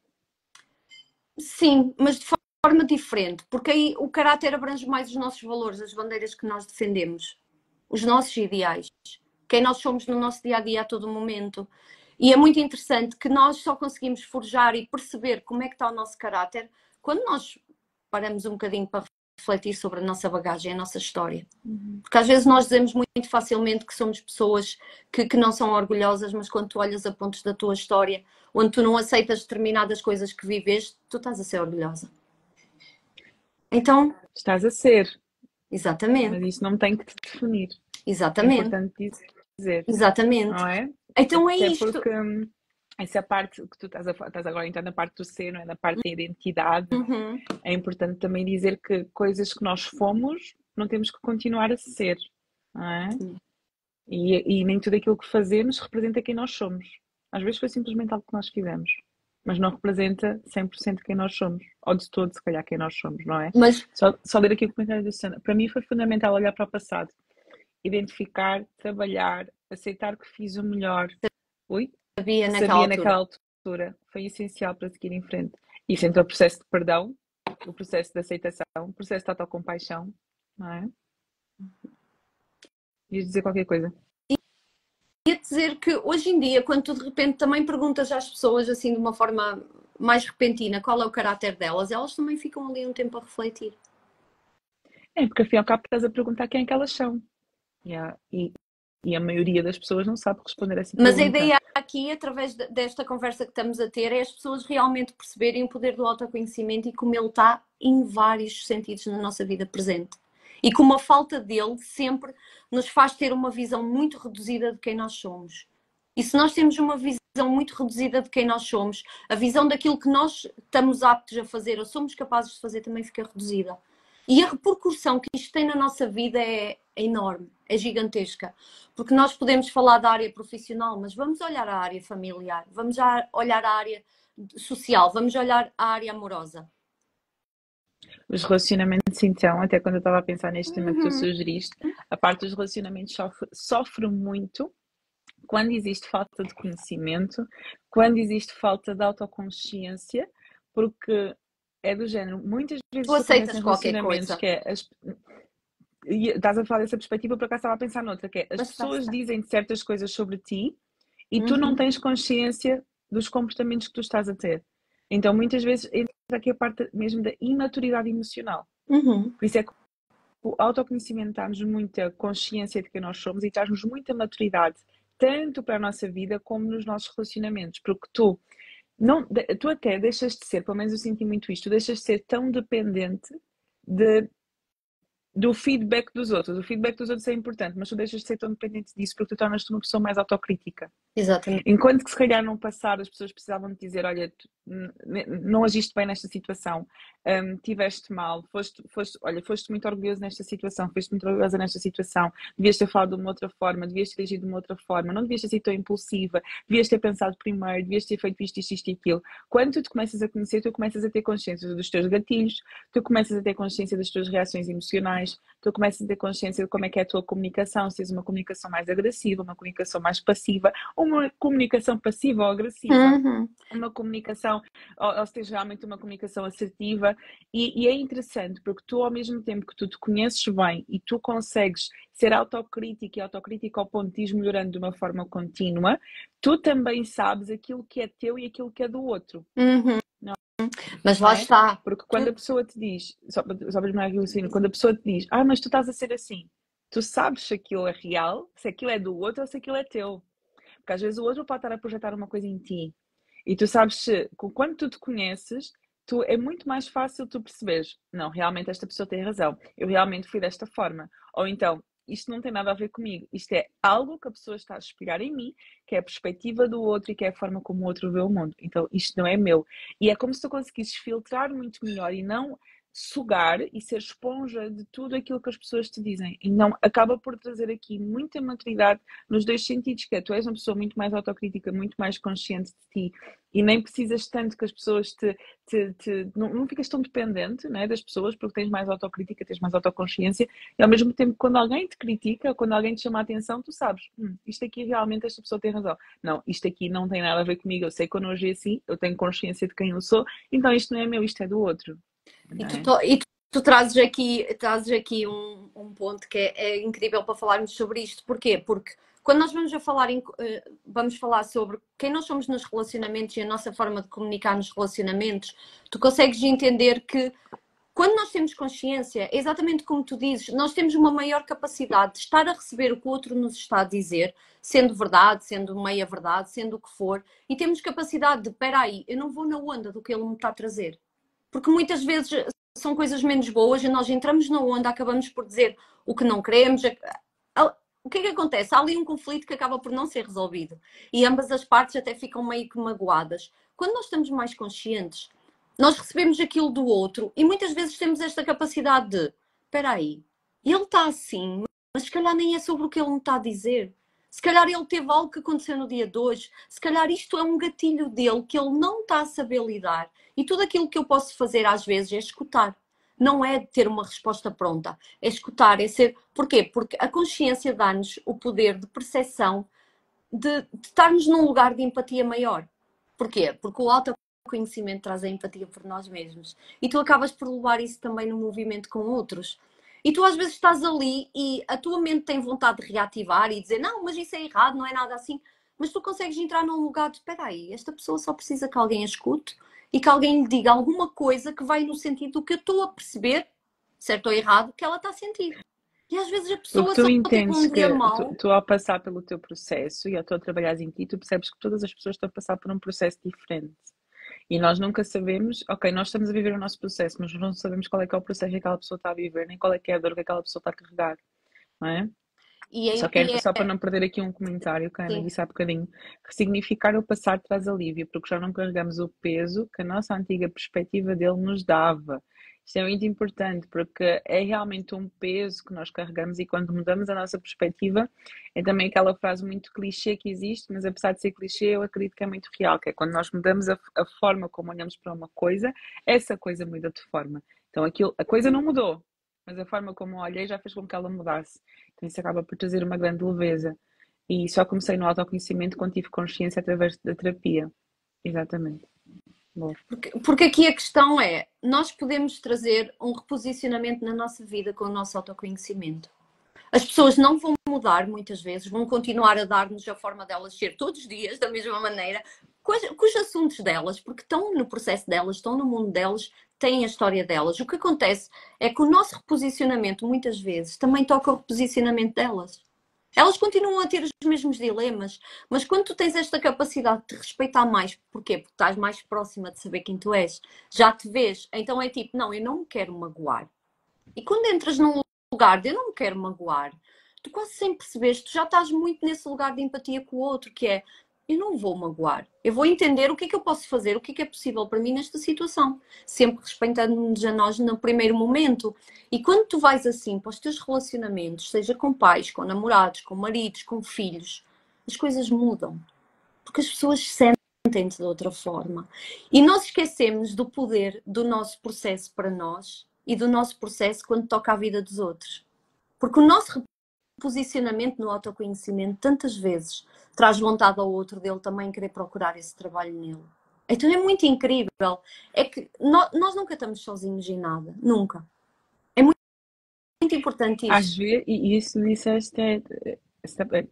Sim, mas de forma diferente, porque aí o caráter abrange mais os nossos valores, as bandeiras que nós defendemos, os nossos ideais, quem nós somos no nosso dia-a-dia a todo momento. E é muito interessante que nós só conseguimos forjar e perceber como é que está o nosso caráter quando nós paramos um bocadinho para refletir sobre a nossa bagagem, a nossa história. Porque às vezes nós dizemos muito facilmente que somos pessoas que não são orgulhosas, mas quando tu olhas a pontos da tua história, onde tu não aceitas determinadas coisas que viveste, tu estás a ser orgulhosa. Então... Estás a ser. Exatamente. Mas isso não tem que te definir. Exatamente. É importante dizer. Exatamente. Não é? Então é até isto. Porque essa parte que tu estás agora a entrar na parte do ser, não é? Na parte da identidade, é importante também dizer que coisas que nós fomos, não temos que continuar a ser. Não é? E nem tudo aquilo que fazemos representa quem nós somos. Às vezes foi simplesmente algo que nós fizemos, mas não representa 100% quem nós somos, ou de todo, se calhar, quem nós somos, não é? Mas... Só ler aqui o comentário da Susana. Para mim foi fundamental olhar para o passado, identificar, trabalhar, aceitar que fiz o melhor. Sabia naquela altura. Foi essencial para seguir em frente. Isso entra o processo de perdão, o processo de aceitação, o processo de autocompaixão, não é? Ias dizer qualquer coisa? Ia dizer que hoje em dia, quando tu de repente também perguntas às pessoas assim de uma forma mais repentina qual é o caráter delas, elas também ficam ali um tempo a refletir. É, porque afinal ao estás a perguntar quem é que elas são. E a maioria das pessoas não sabe responder essa pergunta. Mas a ideia aqui, através desta conversa que estamos a ter, é as pessoas realmente perceberem o poder do autoconhecimento e como ele está em vários sentidos na nossa vida presente. E como a falta dele sempre nos faz ter uma visão muito reduzida de quem nós somos. E se nós temos uma visão muito reduzida de quem nós somos, a visão daquilo que nós estamos aptos a fazer ou somos capazes de fazer também fica reduzida. E a repercussão que isto tem na nossa vida é enorme, é gigantesca. Porque nós podemos falar da área profissional, mas vamos olhar a área familiar, vamos olhar a área social, vamos olhar a área amorosa. Os relacionamentos, então, até quando eu estava a pensar neste tema que tu sugeriste, a parte dos relacionamentos sofre muito quando existe falta de conhecimento, quando existe falta de autoconsciência, porque é do género, muitas vezes Tu isso acontece aceitas em qualquer relacionamentos, coisa. que é e estás a falar dessa perspectiva, por acaso estava a pensar noutra, que é as Mas pessoas está. dizem certas coisas sobre ti e tu não tens consciência dos comportamentos que tu estás a ter. Então, muitas vezes, entra aqui a parte mesmo da imaturidade emocional. Por isso é que o autoconhecimento dá-nos muita consciência de quem nós somos e traz-nos muita maturidade, tanto para a nossa vida como nos nossos relacionamentos, porque tu até deixas de ser, pelo menos eu senti muito isto, tu deixas de ser tão dependente de do feedback dos outros. O feedback dos outros é importante, mas tu deixas de ser tão dependente disso porque tu tornas-te uma pessoa mais autocrítica. Exatamente. Enquanto que se calhar no passado as pessoas precisavam de dizer, olha, tu não agiste bem nesta situação, tiveste mal, foste muito orgulhoso nesta situação, foste muito orgulhosa nesta situação, devias ter falado de uma outra forma, devias ter agido de uma outra forma, não devias ter sido tão impulsiva, devias ter pensado primeiro, devias ter feito isto e aquilo. Quando tu te começas a conhecer, tu começas a ter consciência dos teus gatilhos, tu começas a ter consciência das tuas reações emocionais, tu começas a ter consciência de como é que é a tua comunicação, se tens uma comunicação mais agressiva, uma comunicação mais passiva, uma comunicação passiva ou agressiva, uma comunicação, ou se tens realmente uma comunicação assertiva, e é interessante porque tu, ao mesmo tempo que tu te conheces bem e tu consegues ser autocrítico e autocrítico ao ponto de ir melhorando de uma forma contínua, tu também sabes aquilo que é teu e aquilo que é do outro. Mas lá está. Porque quando a pessoa te diz, só para terminar aqui o raciocínio, quando a pessoa te diz, mas tu estás a ser assim, tu sabes se aquilo é real, se aquilo é do outro ou se aquilo é teu. Porque às vezes o outro pode estar a projetar uma coisa em ti. E tu sabes se, quando tu te conheces, é muito mais fácil tu perceberes, não, realmente esta pessoa tem razão, eu realmente fui desta forma. Ou então, isto não tem nada a ver comigo, isto é algo que a pessoa está a espelhar em mim, que é a perspectiva do outro e que é a forma como o outro vê o mundo. Então, isto não é meu. E é como se tu conseguisses filtrar muito melhor e não sugar e ser esponja de tudo aquilo que as pessoas te dizem. E não acaba por trazer aqui muita maturidade nos dois sentidos, que é tu és uma pessoa muito mais autocrítica, muito mais consciente de ti e nem precisas tanto que as pessoas não ficas tão dependente, né, das pessoas porque tens mais autocrítica, tens mais autoconsciência e ao mesmo tempo quando alguém te critica, quando alguém te chama a atenção, tu sabes, isto aqui realmente esta pessoa tem razão. Não, isto aqui não tem nada a ver comigo, eu sei que quando eu agi assim, eu tenho consciência de quem eu sou, então isto não é meu, isto é do outro. E tu trazes aqui um ponto que é incrível para falarmos sobre isto. Porquê? Porque quando nós vamos falar sobre quem nós somos nos relacionamentos e a nossa forma de comunicar nos relacionamentos, tu consegues entender que quando nós temos consciência, é exatamente como tu dizes, nós temos uma maior capacidade de estar a receber o que o outro nos está a dizer, sendo verdade, sendo meia verdade, sendo o que for, e temos capacidade de, espera aí, eu não vou na onda do que ele me está a trazer. Porque muitas vezes são coisas menos boas e nós entramos na onda, acabamos por dizer o que não queremos. O que é que acontece? Há ali um conflito que acaba por não ser resolvido e ambas as partes até ficam meio que magoadas. Quando nós estamos mais conscientes, nós recebemos aquilo do outro e muitas vezes temos esta capacidade de, espera aí, ele está assim, mas se calhar nem é sobre o que ele me está a dizer. Se calhar ele teve algo que aconteceu no dia de hoje, se calhar isto é um gatilho dele que ele não está a saber lidar. E tudo aquilo que eu posso fazer às vezes é escutar. Não é ter uma resposta pronta, é escutar, é ser... Porquê? Porque a consciência dá-nos o poder de percepção de estarmos num lugar de empatia maior. Porquê? Porque o autoconhecimento traz a empatia por nós mesmos. E tu acabas por levar isso também no movimento com outros. E tu às vezes estás ali e a tua mente tem vontade de reativar e dizer não, mas isso é errado, não é nada assim. Mas tu consegues entrar num lugar de espera aí, esta pessoa só precisa que alguém a escute e que alguém lhe diga alguma coisa que vai no sentido do que eu estou a perceber, certo ou errado, que ela está a sentir. E às vezes a Porque pessoa tu só teve entendes um dia que mau. tu ao passar pelo teu processo e ao tu a trabalhares em ti, tu percebes que todas as pessoas estão a passar por um processo diferente. E nós nunca sabemos, ok, nós estamos a viver o nosso processo, mas não sabemos qual é que é o processo que aquela pessoa está a viver, nem qual é que é a dor que aquela pessoa está a carregar, não é? E Só é, quero, e só para é não perder aqui um comentário que a Ana sim, disse há bocadinho, ressignificar o passado traz alívio, porque já não carregamos o peso que a nossa antiga perspectiva dele nos dava. Isto é muito importante, porque é realmente um peso que nós carregamos e quando mudamos a nossa perspectiva, é também aquela frase muito clichê que existe, mas apesar de ser clichê, eu acredito que é muito real, que é quando nós mudamos a forma como olhamos para uma coisa, essa coisa muda de forma. Então aquilo, a coisa não mudou, mas a forma como eu olhei já fez com que ela mudasse. Então isso acaba por trazer uma grande leveza. E só comecei no autoconhecimento quando tive consciência através da terapia. Exatamente. Boa. porque aqui a questão é, nós podemos trazer um reposicionamento na nossa vida com o nosso autoconhecimento. As pessoas não vão mudar muitas vezes, vão continuar a dar-nos a forma delas ser todos os dias, da mesma maneira, com os assuntos delas, porque estão no processo delas, estão no mundo delas, têm a história delas. O que acontece é que o nosso reposicionamento, muitas vezes, também toca o reposicionamento delas. Elas continuam a ter os mesmos dilemas, mas quando tu tens esta capacidade de te respeitar mais, porquê? Porque estás mais próxima de saber quem tu és, já te vês, então é tipo, não, eu não me quero magoar. E quando entras num lugar de eu não me quero magoar, tu quase sem perceberes, tu já estás muito nesse lugar de empatia com o outro, que é eu não vou magoar, eu vou entender o que é que eu posso fazer, o que é possível para mim nesta situação, sempre respeitando-nos a nós no primeiro momento. E quando tu vais assim para os teus relacionamentos, seja com pais, com namorados, com maridos, com filhos, as coisas mudam, porque as pessoas sentem-te de outra forma. E nós esquecemos do poder do nosso processo para nós e do nosso processo quando toca a vida dos outros. Porque o nosso reposicionamento no autoconhecimento tantas vezes traz vontade ao outro dele também querer procurar esse trabalho nele. Então é muito incrível. É que nós nunca estamos sozinhos em nada. Nunca. É muito, muito importante Às isso. vezes, e isso disseste,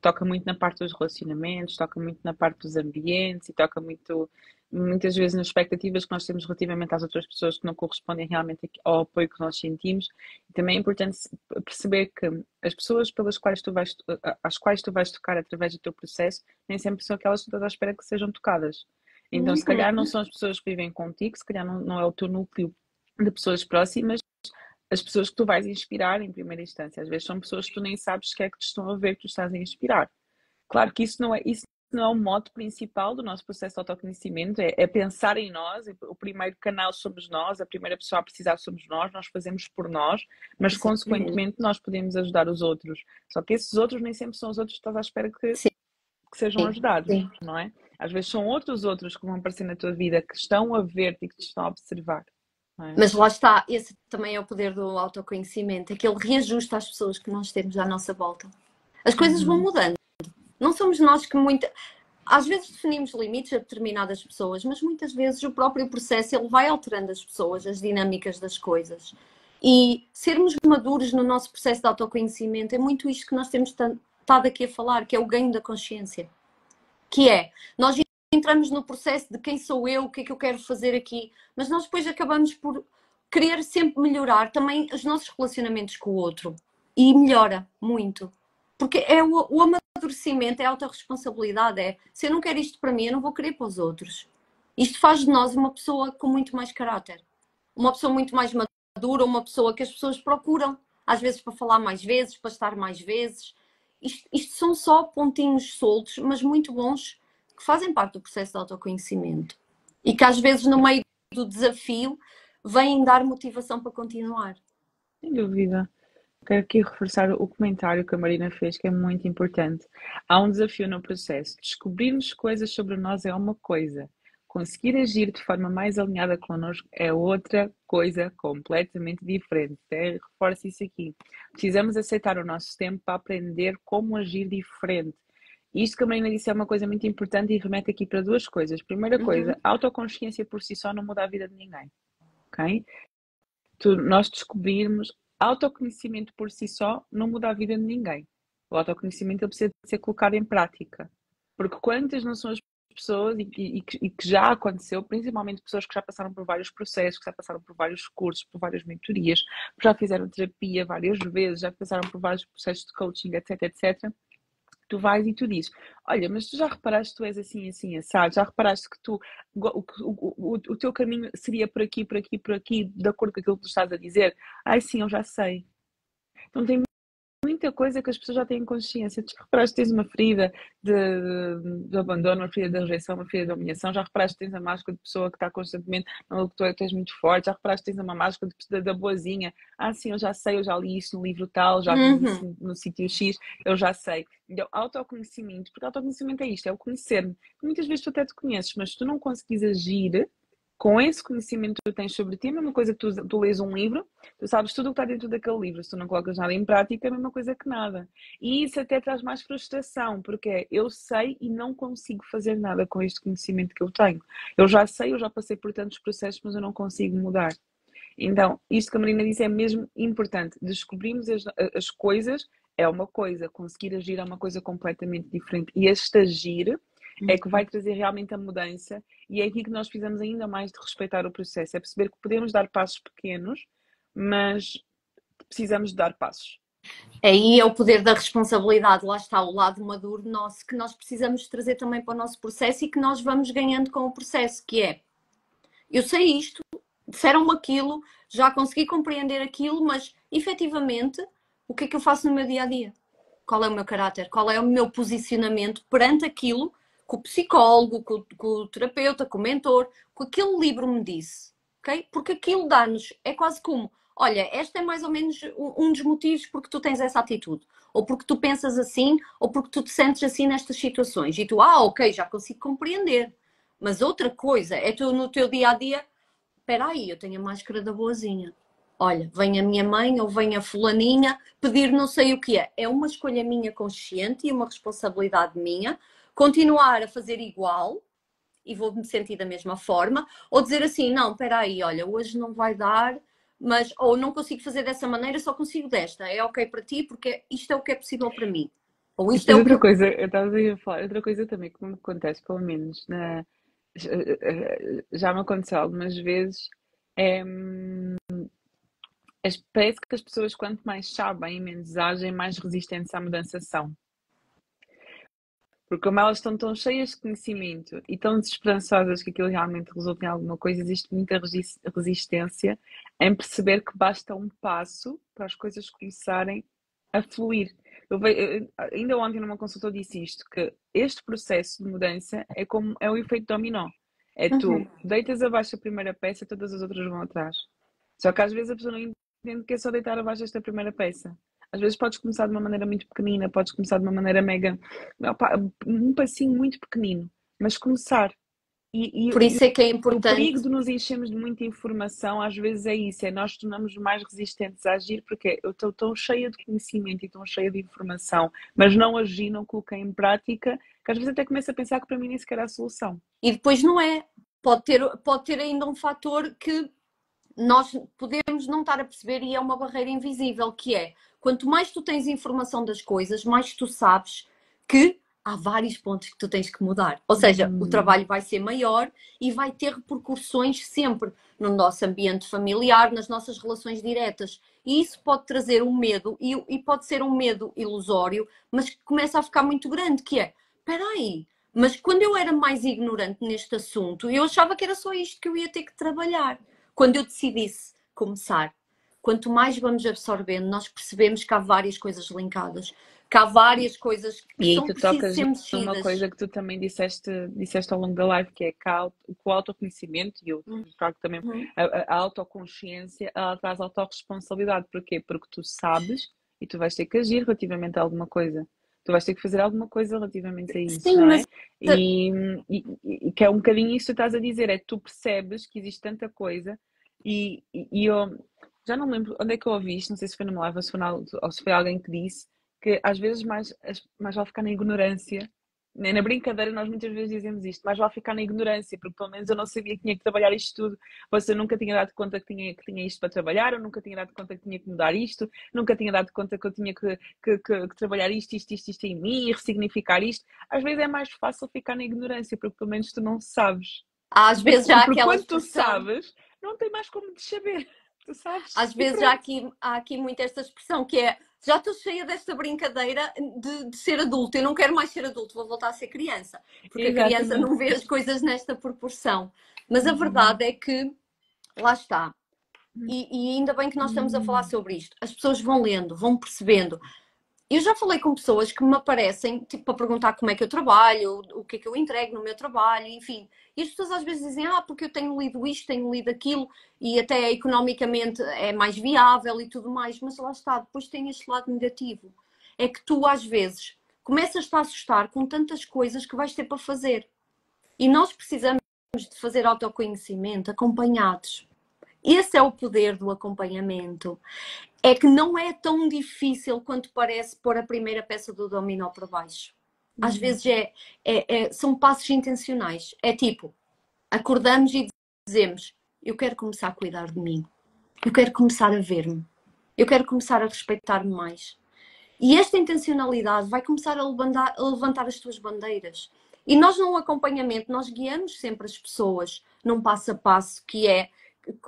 toca muito na parte dos relacionamentos, toca muito na parte dos ambientes e toca muito, muitas vezes nas expectativas que nós temos relativamente às outras pessoas que não correspondem realmente ao apoio que nós sentimos. E também é importante perceber que as pessoas pelas quais às quais tu vais tocar através do teu processo, nem sempre são aquelas que estás à espera que sejam tocadas. Então, se calhar não Uhum. são as pessoas que vivem contigo, se calhar não é o teu núcleo de pessoas próximas, as pessoas que tu vais inspirar em primeira instância. Às vezes são pessoas que tu nem sabes que é que te estão a ver que tu estás a inspirar. Claro que isso não é o mote principal do nosso processo de autoconhecimento, é pensar em nós, o primeiro canal somos nós, a primeira pessoa a precisar somos nós fazemos por nós, mas Exatamente. consequentemente nós podemos ajudar os outros. Só que esses outros nem sempre são os outros que estás à espera Sim, que sejam ajudados, sim. não é? Às vezes são outros que vão aparecer na tua vida que estão a ver-te e que te estão a observar, não é? Mas lá está, esse também é o poder do autoconhecimento, é que ele reajusta as pessoas que nós temos à nossa volta. As coisas vão Uhum. mudando. Não somos nós que muito. Às vezes definimos limites a determinadas pessoas, mas muitas vezes o próprio processo ele vai alterando as pessoas, as dinâmicas das coisas. E sermos maduros no nosso processo de autoconhecimento é muito isto que nós temos estado aqui a falar, que é o ganho da consciência. Que é, nós entramos no processo de quem sou eu, o que é que eu quero fazer aqui, mas nós depois acabamos por querer sempre melhorar também os nossos relacionamentos com o outro. E melhora muito. Porque é o amadurecimento, é a autorresponsabilidade, é se eu não quero isto para mim, eu não vou querer para os outros. Isto faz de nós uma pessoa com muito mais caráter. Uma pessoa muito mais madura, uma pessoa que as pessoas procuram, às vezes para falar mais vezes, para estar mais vezes. Isto são só pontinhos soltos, mas muito bons, que fazem parte do processo de autoconhecimento. E que às vezes no meio do desafio vêm dar motivação para continuar. Sem dúvida. Quero aqui reforçar o comentário que a Marina fez, que é muito importante. Há um desafio no processo. Descobrirmos coisas sobre nós é uma coisa. Conseguir agir de forma mais alinhada connosco é outra coisa completamente diferente. Até reforço isso aqui. Precisamos aceitar o nosso tempo para aprender como agir diferente. Isto que a Marina disse é uma coisa muito importante e remete aqui para duas coisas. Primeira coisa, Uhum. a autoconsciência por si só não muda a vida de ninguém. Ok? Nós descobrirmos autoconhecimento por si só não muda a vida de ninguém. O autoconhecimento ele precisa de ser colocado em prática. Porque quantas não são as pessoas e que já aconteceu, principalmente pessoas que já passaram por vários processos, que já passaram por vários cursos, por várias mentorias, já fizeram terapia várias vezes, já passaram por vários processos de coaching, etc, etc. Tu vais e tu dizes, olha, mas tu já reparaste que tu és assim, assim, assado? Já reparaste que o teu caminho seria por aqui, por aqui, por aqui, de acordo com aquilo que tu estás a dizer? Ai, sim, eu já sei. Então tem muita coisa que as pessoas já têm consciência. Tu já reparaste que tens uma ferida de abandono, uma ferida de rejeição, uma ferida de humilhação, já reparaste que tens a máscara de pessoa que está constantemente, não, tu és muito forte, já reparaste que tens uma máscara da boazinha. Ah, sim, eu já sei, eu já li isto no livro tal, já vi isso no sítio X, eu já sei. Então, autoconhecimento, porque autoconhecimento é isto, é o conhecer-me. Muitas vezes tu até te conheces, mas se tu não conseguis agir com esse conhecimento que tu tens sobre ti, é a mesma coisa que tu lês um livro, tu sabes tudo o que está dentro daquele livro, se tu não colocas nada em prática, é a mesma coisa que nada. E isso até traz mais frustração, porque eu sei e não consigo fazer nada com este conhecimento que eu tenho. Eu já sei, eu já passei por tantos processos, mas eu não consigo mudar. Então, isto que a Marina disse é mesmo importante. Descobrimos as coisas é uma coisa, conseguir agir é uma coisa completamente diferente. E este agir é que vai trazer realmente a mudança, e é aqui que nós precisamos ainda mais de respeitar o processo. É perceber que podemos dar passos pequenos, mas precisamos de dar passos. Aí é o poder da responsabilidade, lá está o lado maduro nosso, que nós precisamos trazer também para o nosso processo e que nós vamos ganhando com o processo, que é, eu sei isto, disseram-me aquilo, já consegui compreender aquilo, mas efetivamente, o que é que eu faço no meu dia-a-dia? Qual é o meu caráter? Qual é o meu posicionamento perante aquilo que o psicólogo, que o terapeuta, que o mentor, que aquele livro me disse, ok? Porque aquilo dá-nos, é quase como, olha, este é mais ou menos um dos motivos porque tu tens essa atitude, ou porque tu pensas assim, ou porque tu te sentes assim nestas situações. E tu, ok, já consigo compreender. Mas outra coisa é tu no teu dia-a-dia, espera aí, eu tenho a máscara da boazinha. Olha, vem a minha mãe ou vem a fulaninha pedir não sei o que é. É uma escolha minha consciente e uma responsabilidade minha continuar a fazer igual e vou-me sentir da mesma forma, ou dizer assim, não, espera aí, olha, hoje não vai dar, mas ou não consigo fazer dessa maneira, só consigo desta. É ok para ti porque isto é o que é possível para mim. Ou E isto é depois o que outra eu... coisa, eu estava a falar, outra coisa também que me acontece, pelo menos, já me aconteceu algumas vezes, é, parece que as pessoas, quanto mais sabem e menos agem, mais resistentes à mudança são. Porque como elas estão tão cheias de conhecimento e tão desesperançosas que aquilo realmente resulte em alguma coisa, existe muita resistência em perceber que basta um passo para as coisas começarem a fluir. Ainda ontem numa consulta eu disse isto, que este processo de mudança é como é o efeito dominó. É tu deitas abaixo a primeira peça, todas as outras vão atrás. Só que às vezes a pessoa não entende que é só deitar abaixo esta primeira peça. Às vezes podes começar de uma maneira muito pequenina, podes começar de uma maneira mega, um passinho muito pequenino, mas começar. Por isso é que é O perigo importante. de nos enchermos de muita informação, às vezes é isso, é nós tornamos mais resistentes a agir, porque eu estou tão cheia de conhecimento e tão cheia de informação, mas não agi, não coloquei em prática, que às vezes até começo a pensar que para mim nem sequer há solução. E depois não é. Pode ter ainda um fator que nós podemos não estar a perceber e é uma barreira invisível, que é, quanto mais tu tens informação das coisas, mais tu sabes que há vários pontos que tu tens que mudar. Ou seja, o trabalho vai ser maior e vai ter repercussões sempre no nosso ambiente familiar, nas nossas relações diretas. E isso pode trazer um medo, e pode ser um medo ilusório, mas que começa a ficar muito grande, que é, espera aí, mas quando eu era mais ignorante neste assunto, eu achava que era só isto que eu ia ter que trabalhar. Quando eu decidisse começar, quanto mais vamos absorvendo, nós percebemos que há várias coisas linkadas, que há várias coisas que E aí são tu precisas tocas ser numa mexidas. coisa que tu também disseste ao longo da live, que é que o autoconhecimento, e eu trago também a autoconsciência, ela traz autorresponsabilidade. Porquê? Porque tu sabes e tu vais ter que agir relativamente a alguma coisa. Tu vais ter que fazer alguma coisa relativamente a isso, Sim, não mas é? E que é um bocadinho isso que tu estás a dizer, é que tu percebes que existe tanta coisa e eu já não lembro onde é que eu ouvi isto, não sei se foi numa live ou se foi alguém que disse que às vezes mais vale ficar na ignorância. Na brincadeira nós muitas vezes dizemos isto, mais vale ficar na ignorância, porque pelo menos eu não sabia que tinha que trabalhar isto tudo, você nunca tinha dado conta que tinha isto para trabalhar, eu nunca tinha dado conta que tinha que mudar isto, nunca tinha dado conta que eu tinha que trabalhar isto em mim e ressignificar isto. Às vezes é mais fácil ficar na ignorância, porque pelo menos tu não sabes. às vezes já há Porque aquela quando tu expressão, sabes, não tem mais como te saber. Tu sabes às e vezes pronto. há aqui muito esta expressão que é, já estou cheia desta brincadeira de ser adulto, eu não quero mais ser adulto, vou voltar a ser criança, porque a criança Exatamente. não vê as coisas nesta proporção. Mas a verdade é que, lá está, e ainda bem que nós estamos a falar sobre isto, as pessoas vão lendo, vão percebendo, Eu já falei com pessoas que me aparecem, tipo, para perguntar como é que eu trabalho, o que é que eu entrego no meu trabalho, enfim. E as pessoas às vezes dizem, porque eu tenho lido isto, tenho lido aquilo, e até economicamente é mais viável e tudo mais, mas lá está, depois tem este lado negativo. É que tu, às vezes, começas-te a assustar com tantas coisas que vais ter para fazer. E nós precisamos de fazer autoconhecimento acompanhados. Esse é o poder do acompanhamento. É que não é tão difícil quanto parece pôr a primeira peça do dominó para baixo. Às vezes são passos intencionais. É tipo, acordamos e dizemos, eu quero começar a cuidar de mim. Eu quero começar a ver-me. Eu quero começar a respeitar-me mais. E esta intencionalidade vai começar a levantar as tuas bandeiras. E nós, no acompanhamento, nós guiamos sempre as pessoas num passo a passo que é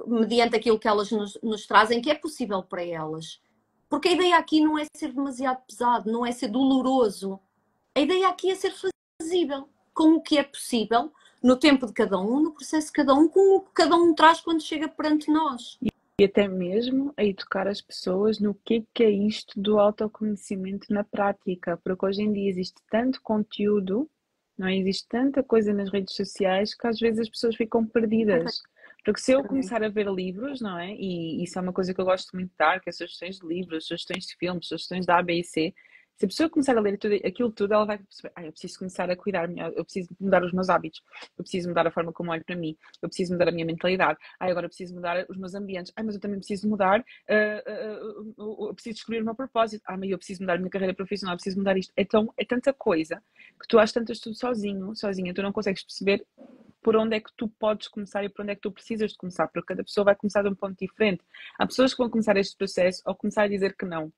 mediante aquilo que elas nos trazem, que é possível para elas. Porque a ideia aqui não é ser demasiado pesado, não é ser doloroso. A ideia aqui é ser fazível, com o que é possível, no tempo de cada um, no processo de cada um, com o que cada um traz quando chega perante nós. E até mesmo a educar as pessoas no que é isto do autoconhecimento na prática, porque hoje em dia existe tanto conteúdo, não é? Existe tanta coisa nas redes sociais que às vezes as pessoas ficam perdidas. Porque se eu começar a ver livros, não é? E isso é uma coisa que eu gosto muito de dar, que é sugestões de livros, sugestões de filmes, sugestões da A, B e C. Se a pessoa começar a ler aquilo tudo, ela vai perceber, eu preciso começar a cuidar, eu preciso mudar os meus hábitos, eu preciso mudar a forma como olho para mim, eu preciso mudar a minha mentalidade, agora eu preciso mudar os meus ambientes, mas eu também preciso mudar, eu preciso descobrir o meu propósito, mas eu preciso mudar a minha carreira profissional, eu preciso mudar isto. Então, é tanta coisa que tu às tantas tudo sozinha, tu não consegues perceber por onde é que tu podes começar e por onde é que tu precisas de começar, porque cada pessoa vai começar de um ponto diferente. Há pessoas que vão começar este processo ao começar a dizer que não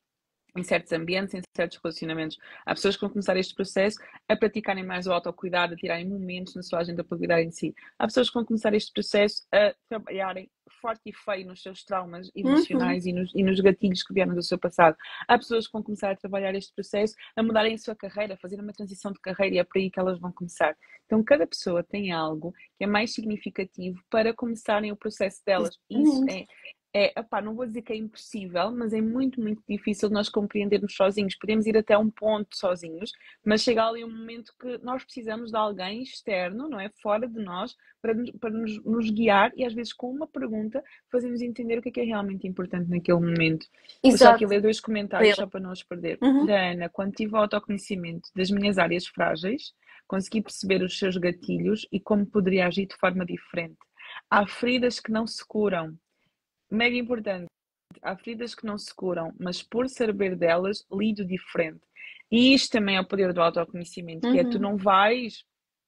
em certos ambientes, em certos relacionamentos. Há pessoas que vão começar este processo a praticarem mais o autocuidado, a tirarem momentos na sua agenda para cuidar em si. Há pessoas que vão começar este processo a trabalharem forte e feio nos seus traumas emocionais e nos gatilhos que vieram do seu passado. Há pessoas que vão começar a trabalhar este processo, a mudarem a sua carreira, a fazer uma transição de carreira, e é por aí que elas vão começar. Então, cada pessoa tem algo que é mais significativo para começarem o processo delas. Isso não vou dizer que é impossível, mas é muito, muito difícil nós compreendermos sozinhos. Podemos ir até um ponto sozinhos, mas chega ali um momento que nós precisamos de alguém externo, não é? Fora de nós, para nos guiar, e às vezes com uma pergunta fazemos entender o que é realmente importante naquele momento. Vou só aqui ler 2 comentários só para não os perder. Da Ana: quando tive o autoconhecimento das minhas áreas frágeis, consegui perceber os seus gatilhos e como poderia agir de forma diferente. Há feridas que não se curam. Mega importante. Há feridas que não se curam, mas por saber delas, lido diferente. E isto também é o poder do autoconhecimento, que é tu não vais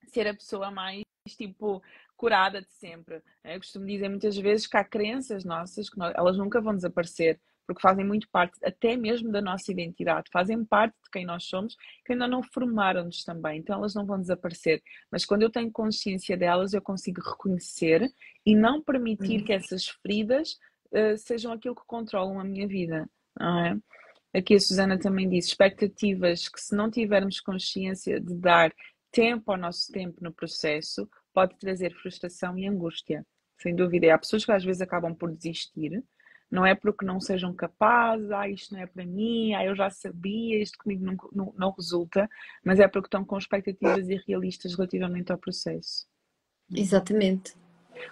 ser a pessoa mais, tipo, curada de sempre. Eu costumo dizer muitas vezes que há crenças nossas que elas nunca vão desaparecer, porque fazem muito parte até mesmo da nossa identidade, fazem parte de quem nós somos, que ainda não formaram-nos também, então elas não vão desaparecer. Mas quando eu tenho consciência delas, eu consigo reconhecer e não permitir que essas feridas sejam aquilo que controlam a minha vida, não é? Aqui a Susana também disse: expectativas que, se não tivermos consciência de dar tempo ao nosso tempo no processo, pode trazer frustração e angústia. Sem dúvida. E há pessoas que às vezes acabam por desistir, não é porque não sejam capazes, isto não é para mim, eu já sabia, isto comigo não resulta, mas é porque estão com expectativas irrealistas relativamente ao processo. Exatamente.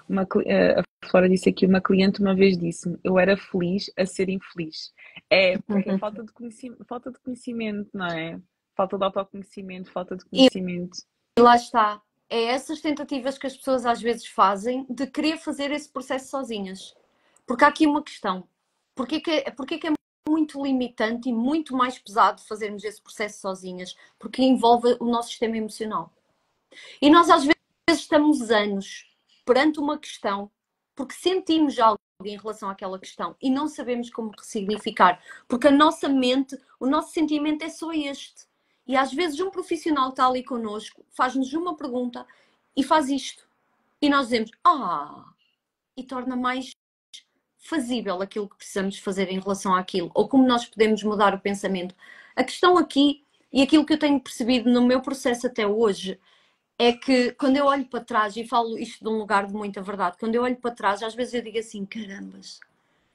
A Flora disse aqui: uma cliente uma vez disse-me, eu era feliz a ser infeliz. Porque é falta de conhecimento, não é? Falta de autoconhecimento, falta de conhecimento. E lá está. É essas tentativas que as pessoas às vezes fazem de querer fazer esse processo sozinhas. Porque há aqui uma questão. Porquê que é muito limitante e muito mais pesado fazermos esse processo sozinhas? Porque envolve o nosso sistema emocional. E nós às vezes estamos anos perante uma questão porque sentimos algo em relação àquela questão e não sabemos como ressignificar. Porque a nossa mente, o nosso sentimento é só este. E às vezes um profissional que está ali connosco faz-nos uma pergunta e faz isto. E nós dizemos, e torna mais fazível aquilo que precisamos fazer em relação àquilo. Ou como nós podemos mudar o pensamento. A questão aqui, e aquilo que eu tenho percebido no meu processo até hoje, é que quando eu olho para trás, e falo isto de um lugar de muita verdade, quando eu olho para trás, às vezes eu digo assim, carambas,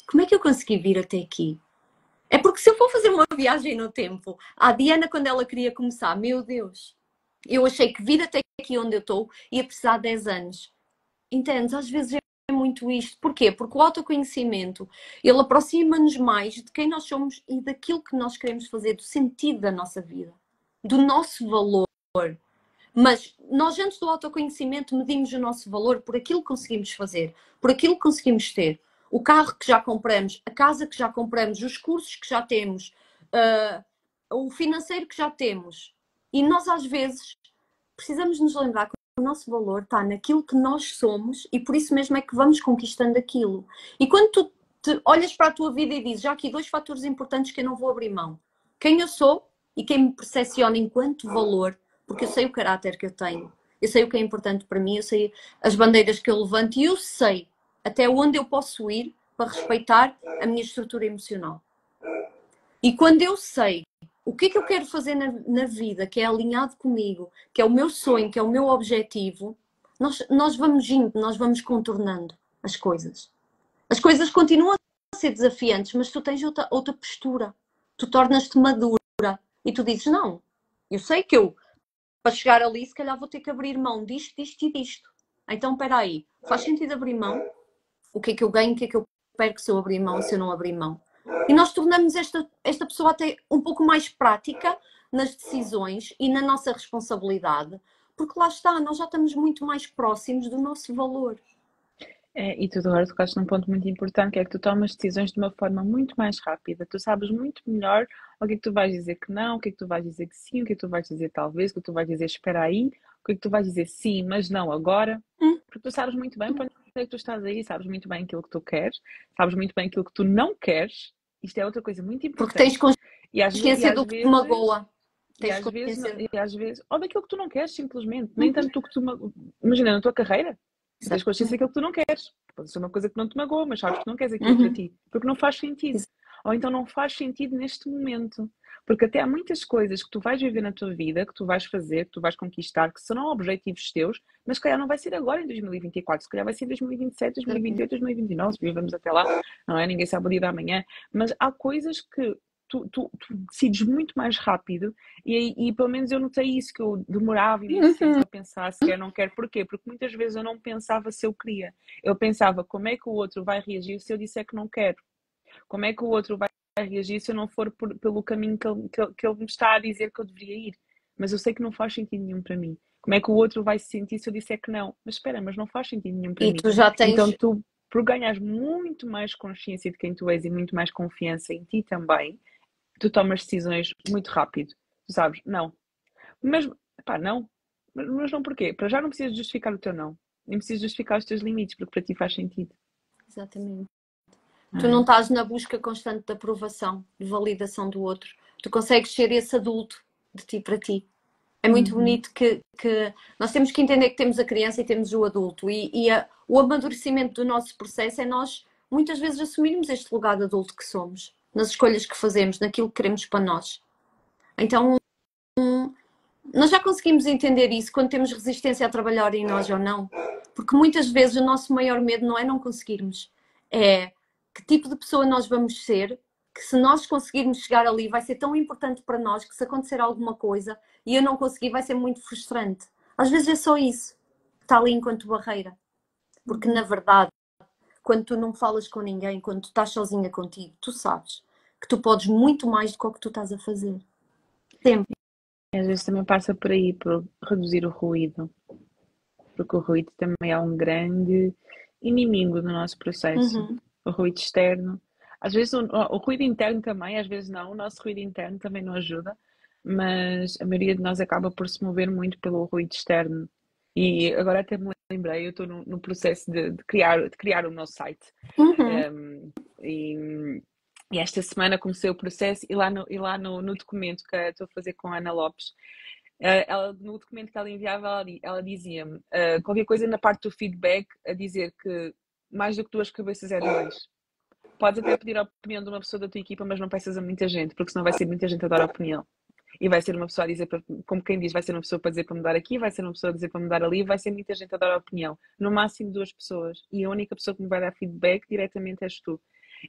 como é que eu consegui vir até aqui? É porque se eu for fazer uma viagem no tempo, a Diana, quando ela queria começar, meu Deus, eu achei que vir até aqui onde eu estou ia precisar de 10 anos. Entendes? Às vezes é muito isto. Porquê? Porque o autoconhecimento, ele aproxima-nos mais de quem nós somos e daquilo que nós queremos fazer, do sentido da nossa vida, do nosso valor. Mas nós, antes do autoconhecimento, medimos o nosso valor por aquilo que conseguimos fazer, por aquilo que conseguimos ter. O carro que já compramos, a casa que já compramos, os cursos que já temos, o financeiro que já temos. E nós, às vezes, precisamos nos lembrar que o nosso valor está naquilo que nós somos e por isso mesmo é que vamos conquistando aquilo. E quando tu olhas para a tua vida e dizes, já há aqui 2 fatores importantes que eu não vou abrir mão. Quem eu sou e quem me percepciona enquanto valor, porque eu sei o caráter que eu tenho, eu sei o que é importante para mim, eu sei as bandeiras que eu levanto e eu sei até onde eu posso ir para respeitar a minha estrutura emocional. E quando eu sei o que é que eu quero fazer na vida, que é alinhado comigo, que é o meu sonho, que é o meu objetivo, nós vamos indo, nós vamos contornando as coisas. As coisas continuam a ser desafiantes, mas tu tens outra postura. Tu tornas-te madura e tu dizes, não, eu sei que eu, para chegar ali, se calhar vou ter que abrir mão disto, disto e disto. Então, espera aí, faz sentido abrir mão? O que é que eu ganho, o que é que eu perco se eu abrir mão, se eu não abrir mão? E nós tornamos esta pessoa até um pouco mais prática nas decisões e na nossa responsabilidade, porque lá está, nós já estamos muito mais próximos do nosso valor. E tu agora tocaste num ponto muito importante, que é que tu tomas decisões de uma forma muito mais rápida. Tu sabes muito melhor o que é que tu vais dizer que não, o que é que tu vais dizer que sim, o que é que tu vais dizer talvez, o que é que tu vais dizer espera aí, o que é que tu vais dizer sim, mas não agora. Porque tu sabes muito bem para onde é que tu estás aí, sabes muito bem aquilo que tu queres, sabes muito bem aquilo que tu não queres. Isto é outra coisa muito Porque tens importante. consciência do que te magoa. E às vezes, ou daquilo que tu não queres, simplesmente. Nem tanto o que tu. Imagina, na tua carreira, tu tens consciência daquilo que tu não queres. Pode ser uma coisa que não te magoa, mas sabes que não queres aquilo para ti. Porque não faz sentido. Ou então não faz sentido neste momento. Porque até há muitas coisas que tu vais viver na tua vida, que tu vais fazer, que tu vais conquistar, que serão objetivos teus, mas se calhar não vai ser agora em 2024, se calhar vai ser em 2027, 2028, 2029, se vivemos até lá, não é? Ninguém sabe o dia da manhã. Mas há coisas que tu decides muito mais rápido e pelo menos eu notei isso, que eu demorava imenso tempo a pensar se quer ou não quer. Porquê? Porque muitas vezes eu não pensava se eu queria. Eu pensava como é que o outro vai reagir se eu disser que não quero. Como é que o outro vai reagir se eu não for pelo caminho que ele me está a dizer que eu deveria ir? Mas eu sei que não faz sentido nenhum para mim. Como é que o outro vai se sentir se eu disser que não? Mas espera, mas não faz sentido nenhum para mim. Tu já tens... Então tu, por ganhares muito mais consciência de quem tu és e muito mais confiança em ti também, tu tomas decisões muito rápido. Tu sabes, não. Mas, pá, não. Mas não porquê? Para já não precisas justificar o teu não. Nem precisas justificar os teus limites, porque para ti faz sentido. Exatamente. Tu não estás na busca constante de aprovação, de validação do outro. Tu consegues ser esse adulto de ti para ti. É muito bonito que nós temos que entender que temos a criança e temos o adulto. O amadurecimento do nosso processo é nós, muitas vezes, assumirmos este lugar de adulto que somos. Nas escolhas que fazemos, naquilo que queremos para nós. Então, nós já conseguimos entender isso quando temos resistência a trabalhar em nós ou não. Porque muitas vezes o nosso maior medo não é não conseguirmos. É que tipo de pessoa nós vamos ser, que se nós conseguirmos chegar ali vai ser tão importante para nós que se acontecer alguma coisa e eu não conseguir vai ser muito frustrante. Às vezes é só isso que está ali enquanto barreira. Porque na verdade, quando tu não falas com ninguém, quando tu estás sozinha contigo, tu sabes que tu podes muito mais do que o que tu estás a fazer. Sempre. Às vezes também passa por aí, por reduzir o ruído. Porque o ruído também é um grande inimigo do nosso processo. O ruído externo. Às vezes o ruído interno também, às vezes não. O nosso ruído interno também não ajuda. Mas a maioria de nós acaba por se mover muito pelo ruído externo. E agora até me lembrei, eu estou no processo de criar o meu site. E esta semana comecei o processo e lá no documento que estou a fazer com a Ana Lopes, no documento que ela enviava, ela dizia-me qualquer coisa na parte do feedback a dizer que mais do que 2 cabeças é 2. Podes até pedir a opinião de uma pessoa da tua equipa, mas não peças a muita gente, porque senão vai ser muita gente a dar a opinião. E vai ser uma pessoa a dizer, como quem diz, vai ser uma pessoa para dizer para mudar aqui, vai ser uma pessoa a dizer para mudar ali, vai ser muita gente a dar a opinião. No máximo 2 pessoas. E a única pessoa que me vai dar feedback diretamente és tu.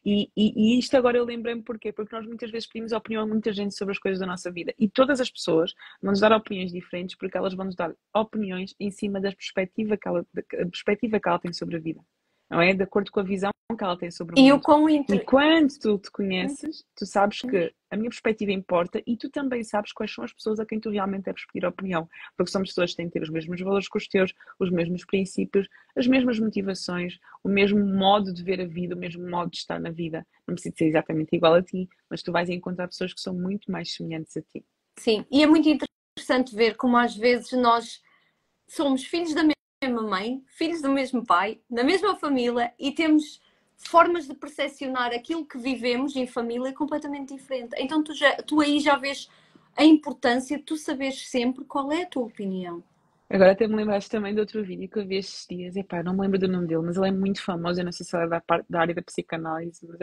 E isto agora eu lembrei-me porquê? Porque nós muitas vezes pedimos opinião a muita gente sobre as coisas da nossa vida. E todas as pessoas vão-nos dar opiniões diferentes porque elas vão-nos dar opiniões em cima da perspectiva que ela tem sobre a vida. Não é? De acordo com a visão que ela tem sobre o E o mundo. quão E quando tu te conheces, tu sabes que a minha perspectiva importa e tu também sabes quais são as pessoas a quem tu realmente deves pedir opinião. Porque são pessoas que têm que ter os mesmos valores que os teus, os mesmos princípios, as mesmas motivações, o mesmo modo de ver a vida, o mesmo modo de estar na vida. Não precisa ser exatamente igual a ti, mas tu vais encontrar pessoas que são muito mais semelhantes a ti. Sim, e é muito interessante ver como às vezes nós somos filhos da mesma mãe, filhos do mesmo pai, da mesma família e temos formas de percepcionar aquilo que vivemos em família completamente diferente. Então tu aí já vês a importância de tu saberes sempre qual é a tua opinião. Agora até me lembraste também de outro vídeo que eu vi estes dias. Epá, não me lembro do nome dele, mas ele é muito famoso. Eu não sei se ele é da área da psicanálise, mas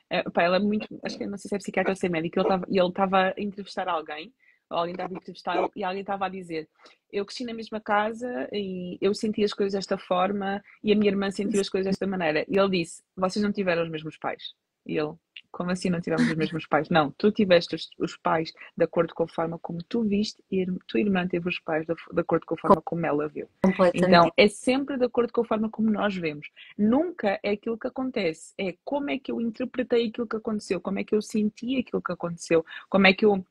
epá, ele é muito. Acho que não sei se é psiquiatra ou se é médico. Ele estava a entrevistar alguém, ou alguém estava a entrevistá-lo, e alguém estava a dizer: eu cresci na mesma casa e eu senti as coisas desta forma, e a minha irmã sentiu as coisas desta maneira. E ele disse: vocês não tiveram os mesmos pais. E ele: como assim não tivemos os mesmos pais? Não, tu tiveste os pais de acordo com a forma como tu viste e a tua irmã teve os pais de acordo com a forma como ela viu. Completamente. Então, é sempre de acordo com a forma como nós vemos. Nunca é aquilo que acontece, é como é que eu interpretei aquilo que aconteceu, como é que eu senti aquilo que aconteceu, como é que eu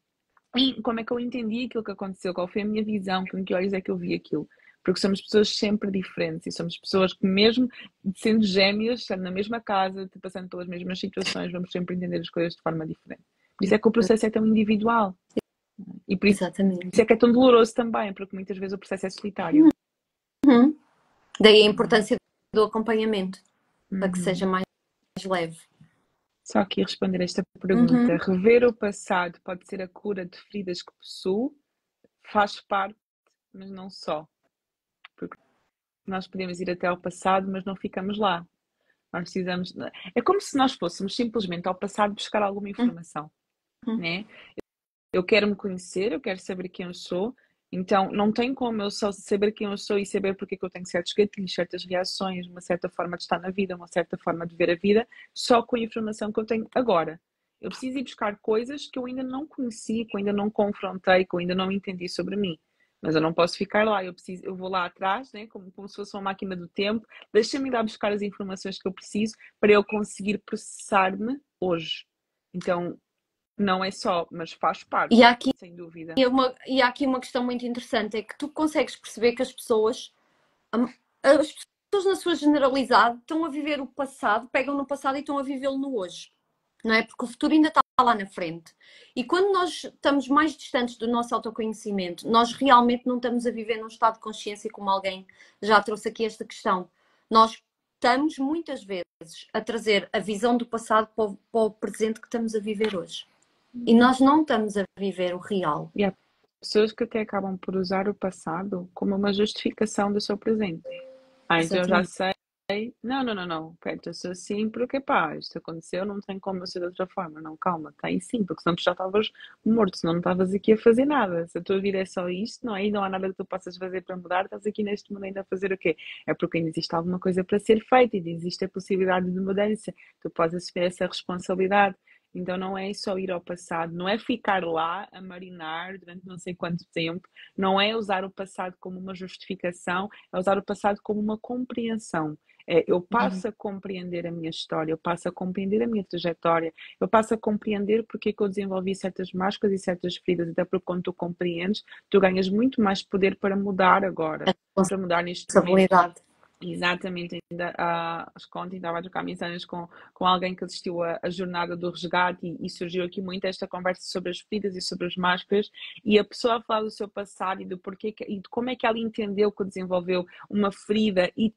entendi aquilo que aconteceu, qual foi a minha visão, com que olhos é que eu vi aquilo. Porque somos pessoas sempre diferentes e somos pessoas que, mesmo sendo gêmeas, estando na mesma casa, passando pelas mesmas situações, vamos sempre entender as coisas de forma diferente. Por isso é que o processo é tão individual. E por isso Exatamente. é que é tão doloroso também, porque muitas vezes o processo é solitário. Daí a importância do acompanhamento, para que seja mais leve. Só aqui responder esta pergunta. Rever o passado pode ser a cura de feridas que possuo? Faz parte, mas não só. Porque nós podemos ir até ao passado, mas não ficamos lá. Nós precisamos... É como se nós fôssemos simplesmente ao passado buscar alguma informação, né? Eu quero me conhecer, eu quero saber quem eu sou, então não tem como eu só saber quem eu sou e saber porque é que eu tenho certos gatilhos, certas reações, uma certa forma de estar na vida, uma certa forma de ver a vida, só com a informação que eu tenho agora. Eu preciso ir buscar coisas que eu ainda não conheci, que eu ainda não confrontei, que eu ainda não entendi sobre mim. Mas eu não posso ficar lá, eu vou lá atrás, né, como se fosse uma máquina do tempo, deixa-me ir lá buscar as informações que eu preciso para eu conseguir processar-me hoje. Então, não é só, mas faz parte, sem dúvida. E há aqui uma questão muito interessante, é que tu consegues perceber que as pessoas na sua generalidade estão a viver o passado, pegam no passado e estão a vivê-lo no hoje. Não é? Porque o futuro ainda está lá na frente. E quando nós estamos mais distantes do nosso autoconhecimento, nós realmente não estamos a viver num estado de consciência, como alguém já trouxe aqui esta questão. Nós estamos muitas vezes a trazer a visão do passado para o presente que estamos a viver hoje. E nós não estamos a viver o real. E há pessoas que até acabam por usar o passado como uma justificação do seu presente. Então eu já sei. Não. Pera, eu sou assim porque, pá, isto aconteceu, não tem como eu ser de outra forma. Não, calma, tem sim, porque senão tu já estavas morto, senão não estavas aqui a fazer nada. Se a tua vida é só isto, não é? E não há nada que tu possas fazer para mudar, estás aqui neste mundo ainda a fazer o quê? É porque ainda existe alguma coisa para ser feita, ainda existe a possibilidade de mudança. Tu podes assumir essa responsabilidade. Então não é só ir ao passado, não é ficar lá a marinar durante não sei quanto tempo, não é usar o passado como uma justificação, é usar o passado como uma compreensão. Eu passo a compreender a minha história, eu passo a compreender a minha trajetória, eu passo a compreender porque é que eu desenvolvi certas máscaras e certas feridas, até porque quando tu compreendes, tu ganhas muito mais poder para mudar agora, para mudar neste momento. Exatamente, ainda acho que ontem estava a trocar mensagens com alguém que assistiu a jornada do resgate e surgiu aqui muito esta conversa sobre as feridas e sobre as máscaras e a pessoa a falar do seu passado e do porquê e de como é que ela entendeu que desenvolveu uma ferida e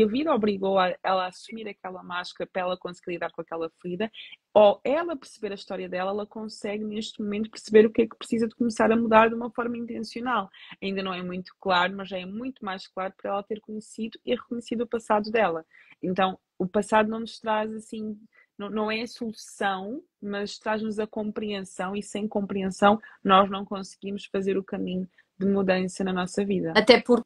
a vida obrigou ela a assumir aquela máscara para ela conseguir lidar com aquela ferida, ou ela perceber a história dela, ela consegue neste momento perceber o que é que precisa de começar a mudar de uma forma intencional. Ainda não é muito claro, mas já é muito mais claro para ela ter conhecido e reconhecido o passado dela. Então, o passado não nos traz assim, não é a solução, mas traz-nos a compreensão e sem compreensão nós não conseguimos fazer o caminho de mudança na nossa vida. Até porque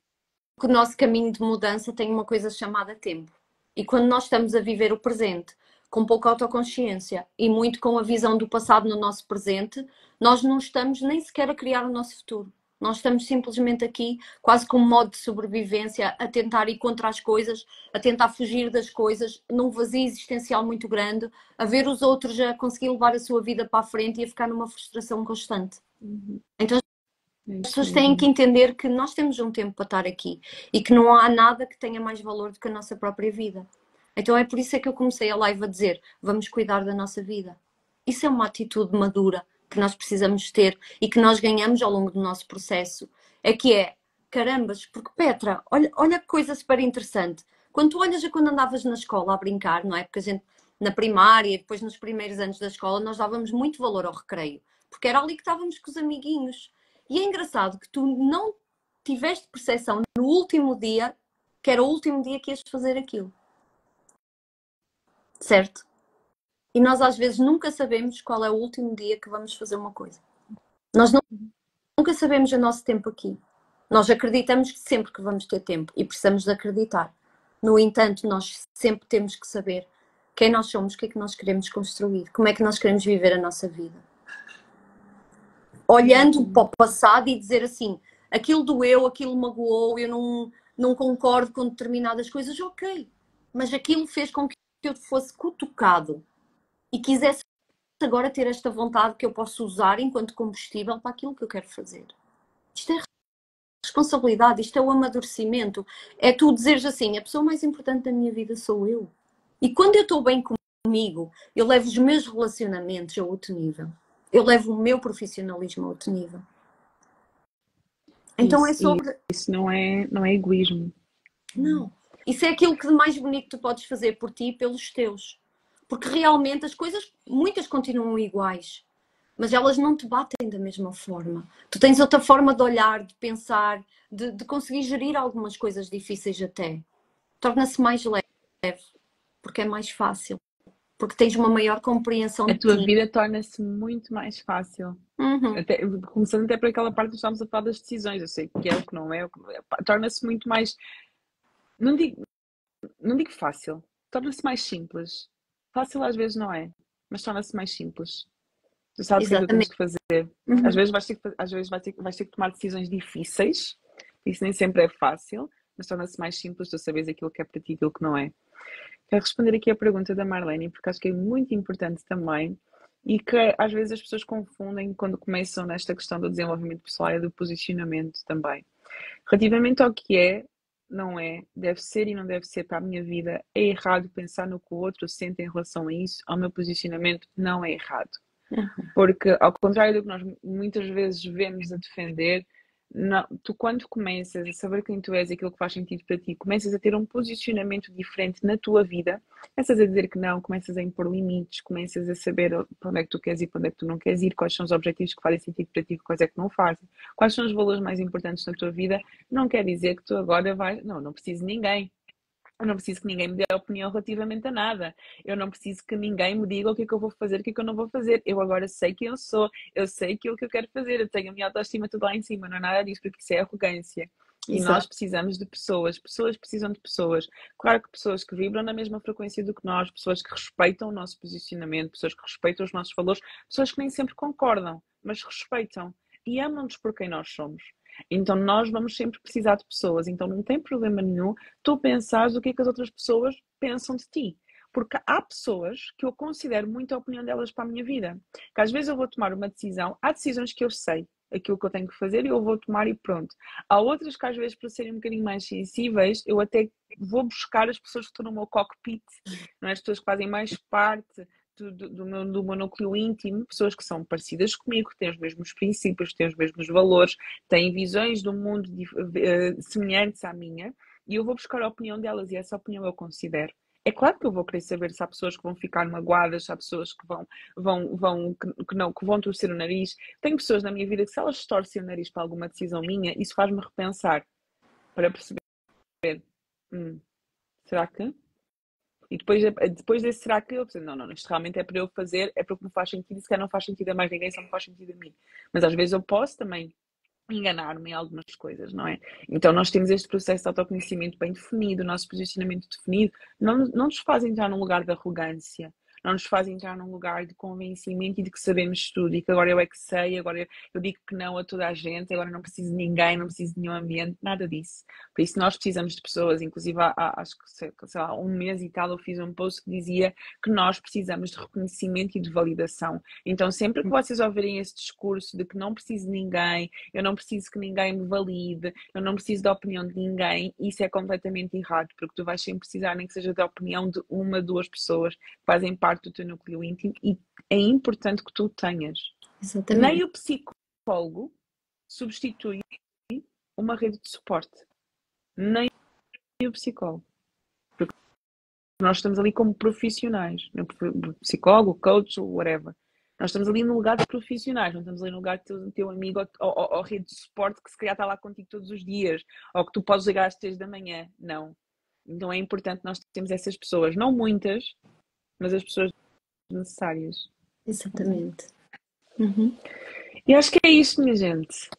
o nosso caminho de mudança tem uma coisa chamada tempo. E quando nós estamos a viver o presente com pouca autoconsciência e muito com a visão do passado no nosso presente, nós não estamos nem sequer a criar o nosso futuro. Nós estamos simplesmente aqui, quase como modo de sobrevivência, a tentar ir contra as coisas, a tentar fugir das coisas, num vazio existencial muito grande, a ver os outros a conseguir levar a sua vida para a frente e a ficar numa frustração constante. Então É as isso pessoas têm que mesmo. entender que nós temos um tempo para estar aqui e que não há nada que tenha mais valor do que a nossa própria vida. Então é por isso é que eu comecei a live a dizer, vamos cuidar da nossa vida. Isso é uma atitude madura que nós precisamos ter e que nós ganhamos ao longo do nosso processo. Carambas, porque Petra, olha que coisa super interessante. Quando tu olhas a quando andavas na escola a brincar, não é? Porque a gente, na primária e depois nos primeiros anos da escola, nós dávamos muito valor ao recreio. Porque era ali que estávamos com os amiguinhos. E é engraçado que tu não tiveste percepção no último dia que era o último dia que ias fazer aquilo. Certo? E nós às vezes nunca sabemos qual é o último dia que vamos fazer uma coisa. Nós nunca sabemos o nosso tempo aqui. Nós acreditamos que sempre que vamos ter tempo e precisamos de acreditar. No entanto, nós sempre temos que saber quem nós somos, o que é que nós queremos construir, como é que nós queremos viver a nossa vida. Olhando para o passado e dizer assim, aquilo doeu, aquilo magoou, eu não concordo com determinadas coisas, ok. Mas aquilo fez com que eu fosse cutucado e quisesse agora ter esta vontade que eu posso usar enquanto combustível para aquilo que eu quero fazer. Isto é responsabilidade, isto é o amadurecimento. É tu dizeres assim, a pessoa mais importante da minha vida sou eu. E quando eu estou bem comigo, eu levo os meus relacionamentos a outro nível. Eu levo o meu profissionalismo a outro nível. Então é sobre... Isso não é egoísmo. Não. Isso é aquilo que de mais bonito tu podes fazer por ti e pelos teus. Porque realmente as coisas, muitas continuam iguais, mas elas não te batem da mesma forma. Tu tens outra forma de olhar, de pensar, de conseguir gerir algumas coisas difíceis até. Torna-se mais leve, porque é mais fácil. Porque tens uma maior compreensão A de tua ti. vida torna-se muito mais fácil. Até, começando até por aquela parte que estamos a falar das decisões. Eu sei o que é, o que não é. Torna-se muito mais... Não digo fácil. Torna-se mais simples. Fácil às vezes não é, mas torna-se mais simples. Tu sabes o que é que tu tens Exatamente. que fazer. Às vezes vais ter que tomar decisões difíceis. Isso nem sempre é fácil, mas torna-se mais simples tu saberes aquilo que é para ti e aquilo que não é. Quero responder aqui a pergunta da Marlene, porque acho que é muito importante também e que às vezes as pessoas confundem quando começam nesta questão do desenvolvimento pessoal e do posicionamento também. Relativamente ao que é, não é, deve ser e não deve ser para a minha vida, é errado pensar no que o outro sente em relação a isso, ao meu posicionamento não é errado. Porque, ao contrário do que nós muitas vezes vemos a defender, não, tu quando começas a saber quem tu és e aquilo que faz sentido para ti, começas a ter um posicionamento diferente na tua vida, começas a dizer que não, começas a impor limites, começas a saber para onde é que tu queres ir, para onde é que tu não queres ir, quais são os objetivos que fazem sentido para ti, quais é que não fazem, quais são os valores mais importantes na tua vida, não quer dizer que tu agora vais, não preciso de ninguém. Eu não preciso que ninguém me dê opinião relativamente a nada. Eu não preciso que ninguém me diga o que é que eu vou fazer, o que é que eu não vou fazer. Eu agora sei quem eu sou, eu sei aquilo que eu quero fazer, eu tenho a minha autoestima tudo lá em cima, não é nada disso, porque isso é arrogância. E nós Exato. precisamos de pessoas precisam de pessoas. Claro que pessoas que vibram na mesma frequência do que nós, pessoas que respeitam o nosso posicionamento, pessoas que respeitam os nossos valores, pessoas que nem sempre concordam, mas respeitam e amam-nos por quem nós somos. Então nós vamos sempre precisar de pessoas, então não tem problema nenhum tu pensares o que é que as outras pessoas pensam de ti. Porque há pessoas que eu considero muito a opinião delas para a minha vida. Que às vezes eu vou tomar uma decisão, há decisões que eu sei aquilo que eu tenho que fazer e eu vou tomar e pronto. Há outras que às vezes, para serem um bocadinho mais sensíveis, eu até vou buscar as pessoas que estão no meu cockpit, não é? As pessoas que fazem mais parte do meu núcleo íntimo, pessoas que são parecidas comigo, que têm os mesmos princípios, têm os mesmos valores, têm visões do mundo semelhantes à minha, e eu vou buscar a opinião delas e essa opinião eu considero. É claro que eu vou querer saber se há pessoas que vão ficar magoadas, se há pessoas que vão torcer o nariz. Tenho pessoas na minha vida que se elas torcem o nariz para alguma decisão minha, isso faz-me repensar para perceber, será que? E depois desse será que eu penso, não, isto realmente é para eu fazer, é porque me faz sentido, e se calhar não faz sentido a mais ninguém, só me faz sentido a mim. Mas às vezes eu posso também enganar-me em algumas coisas, não é? Então nós temos este processo de autoconhecimento bem definido, o nosso posicionamento definido, não nos faz entrar num lugar de arrogância, não nos faz entrar num lugar de convencimento e de que sabemos tudo e que agora eu é que sei, agora eu digo que não a toda a gente, agora não preciso de ninguém, não preciso de nenhum ambiente, nada disso. Por isso nós precisamos de pessoas, inclusive acho que sei lá, um mês e tal eu fiz um post que dizia que nós precisamos de reconhecimento e de validação. Então sempre que vocês ouvirem esse discurso de que não preciso de ninguém, eu não preciso que ninguém me valide, eu não preciso da opinião de ninguém, isso é completamente errado, porque tu vais sempre precisar, nem que seja da opinião de uma, duas pessoas que fazem parte do teu núcleo íntimo e é importante que tu tenhas. Exatamente. Nem o psicólogo substitui uma rede de suporte. Nem o psicólogo. Porque nós estamos ali como profissionais. O psicólogo, o coach, whatever. Nós estamos ali no lugar de profissionais, não estamos ali no lugar do teu amigo ou rede de suporte que se calhar está lá contigo todos os dias, ou que tu podes ligar às 3 da manhã. Não. Então é importante nós termos essas pessoas, não muitas, mas as pessoas necessárias. Exatamente. Uhum. E acho que é isto, minha gente.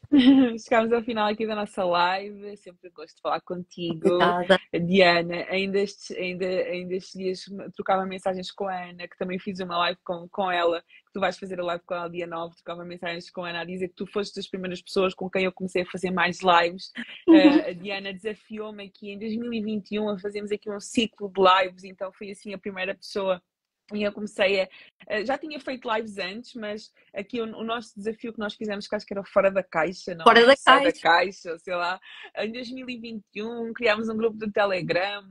Chegámos ao final aqui da nossa live. É sempre um gosto de falar contigo. Obrigada. Diana, ainda estes dias trocava mensagens com a Ana, que também fiz uma live com ela, que tu vais fazer a live com ela dia 9, trocava mensagens com a Ana a dizer que tu foste das primeiras pessoas com quem eu comecei a fazer mais lives. A Diana desafiou-me aqui em 2021 a fazermos aqui um ciclo de lives, então foi assim a primeira pessoa. E eu comecei já tinha feito lives antes, mas aqui o nosso desafio que nós fizemos, que acho que era fora da caixa, não Fora é? da Sai da caixa. caixa, sei lá. Em 2021 criámos um grupo do Telegram,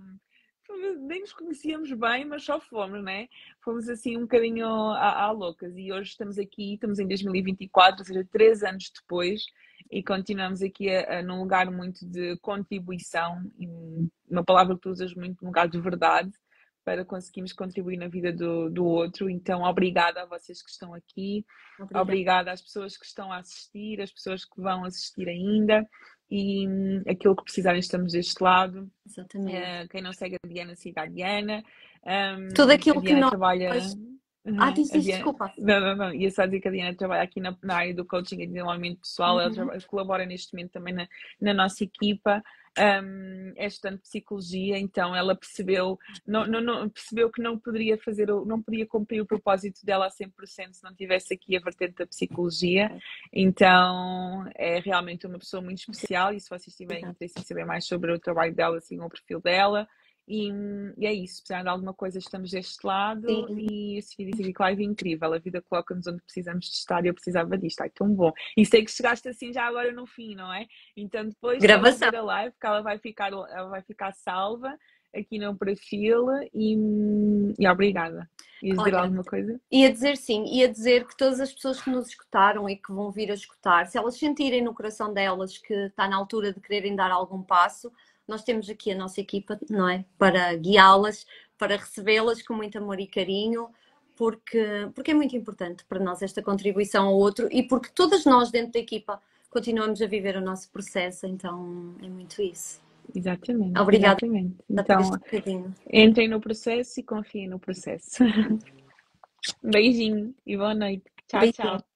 nem nos conhecíamos bem, mas só fomos, né? Fomos assim um bocadinho à loucas e hoje estamos em 2024, ou seja, 3 anos depois, e continuamos aqui num lugar muito de contribuição, e uma palavra que tu usas muito, num lugar de verdade, para conseguirmos contribuir na vida do outro. Então, obrigada a vocês que estão aqui, obrigada às pessoas que estão a assistir, às pessoas que vão assistir ainda, e aquilo que precisarem estamos deste lado. Exatamente. Quem não segue a Diana, siga a Diana. Tudo aquilo A Diana que nós... trabalha... diz, desculpa. Não. Ia só dizer que a Diana trabalha aqui na área do coaching e desenvolvimento pessoal. Ela colabora neste momento também na nossa equipa. É estudante de psicologia, então ela percebeu que não poderia cumprir o propósito dela a 100% se não tivesse aqui a vertente da psicologia. Então é realmente uma pessoa muito especial, e se vocês tiverem interesse em saber mais sobre o trabalho dela, sigam o perfil dela. E é isso, precisar de alguma coisa, estamos deste lado. Sim. E esse vídeo live é incrível, a vida coloca-nos onde precisamos de estar e eu precisava disto, ai tão bom. E sei que chegaste assim já agora no fim, não é? Então depois gravação ver a live, que ela vai ficar salva aqui no perfil e obrigada. Ias dizer alguma coisa? Ia dizer que todas as pessoas que nos escutaram e que vão vir a escutar, se elas sentirem no coração delas que está na altura de quererem dar algum passo, nós temos aqui a nossa equipa, não é? Para guiá-las, para recebê-las com muito amor e carinho, porque é muito importante para nós esta contribuição ao outro e porque todas nós dentro da equipa continuamos a viver o nosso processo, então é muito isso. Exatamente. Obrigada. Exatamente. Então, entrem no processo e confiem no processo. Um beijinho e boa noite. Tchau, tchau.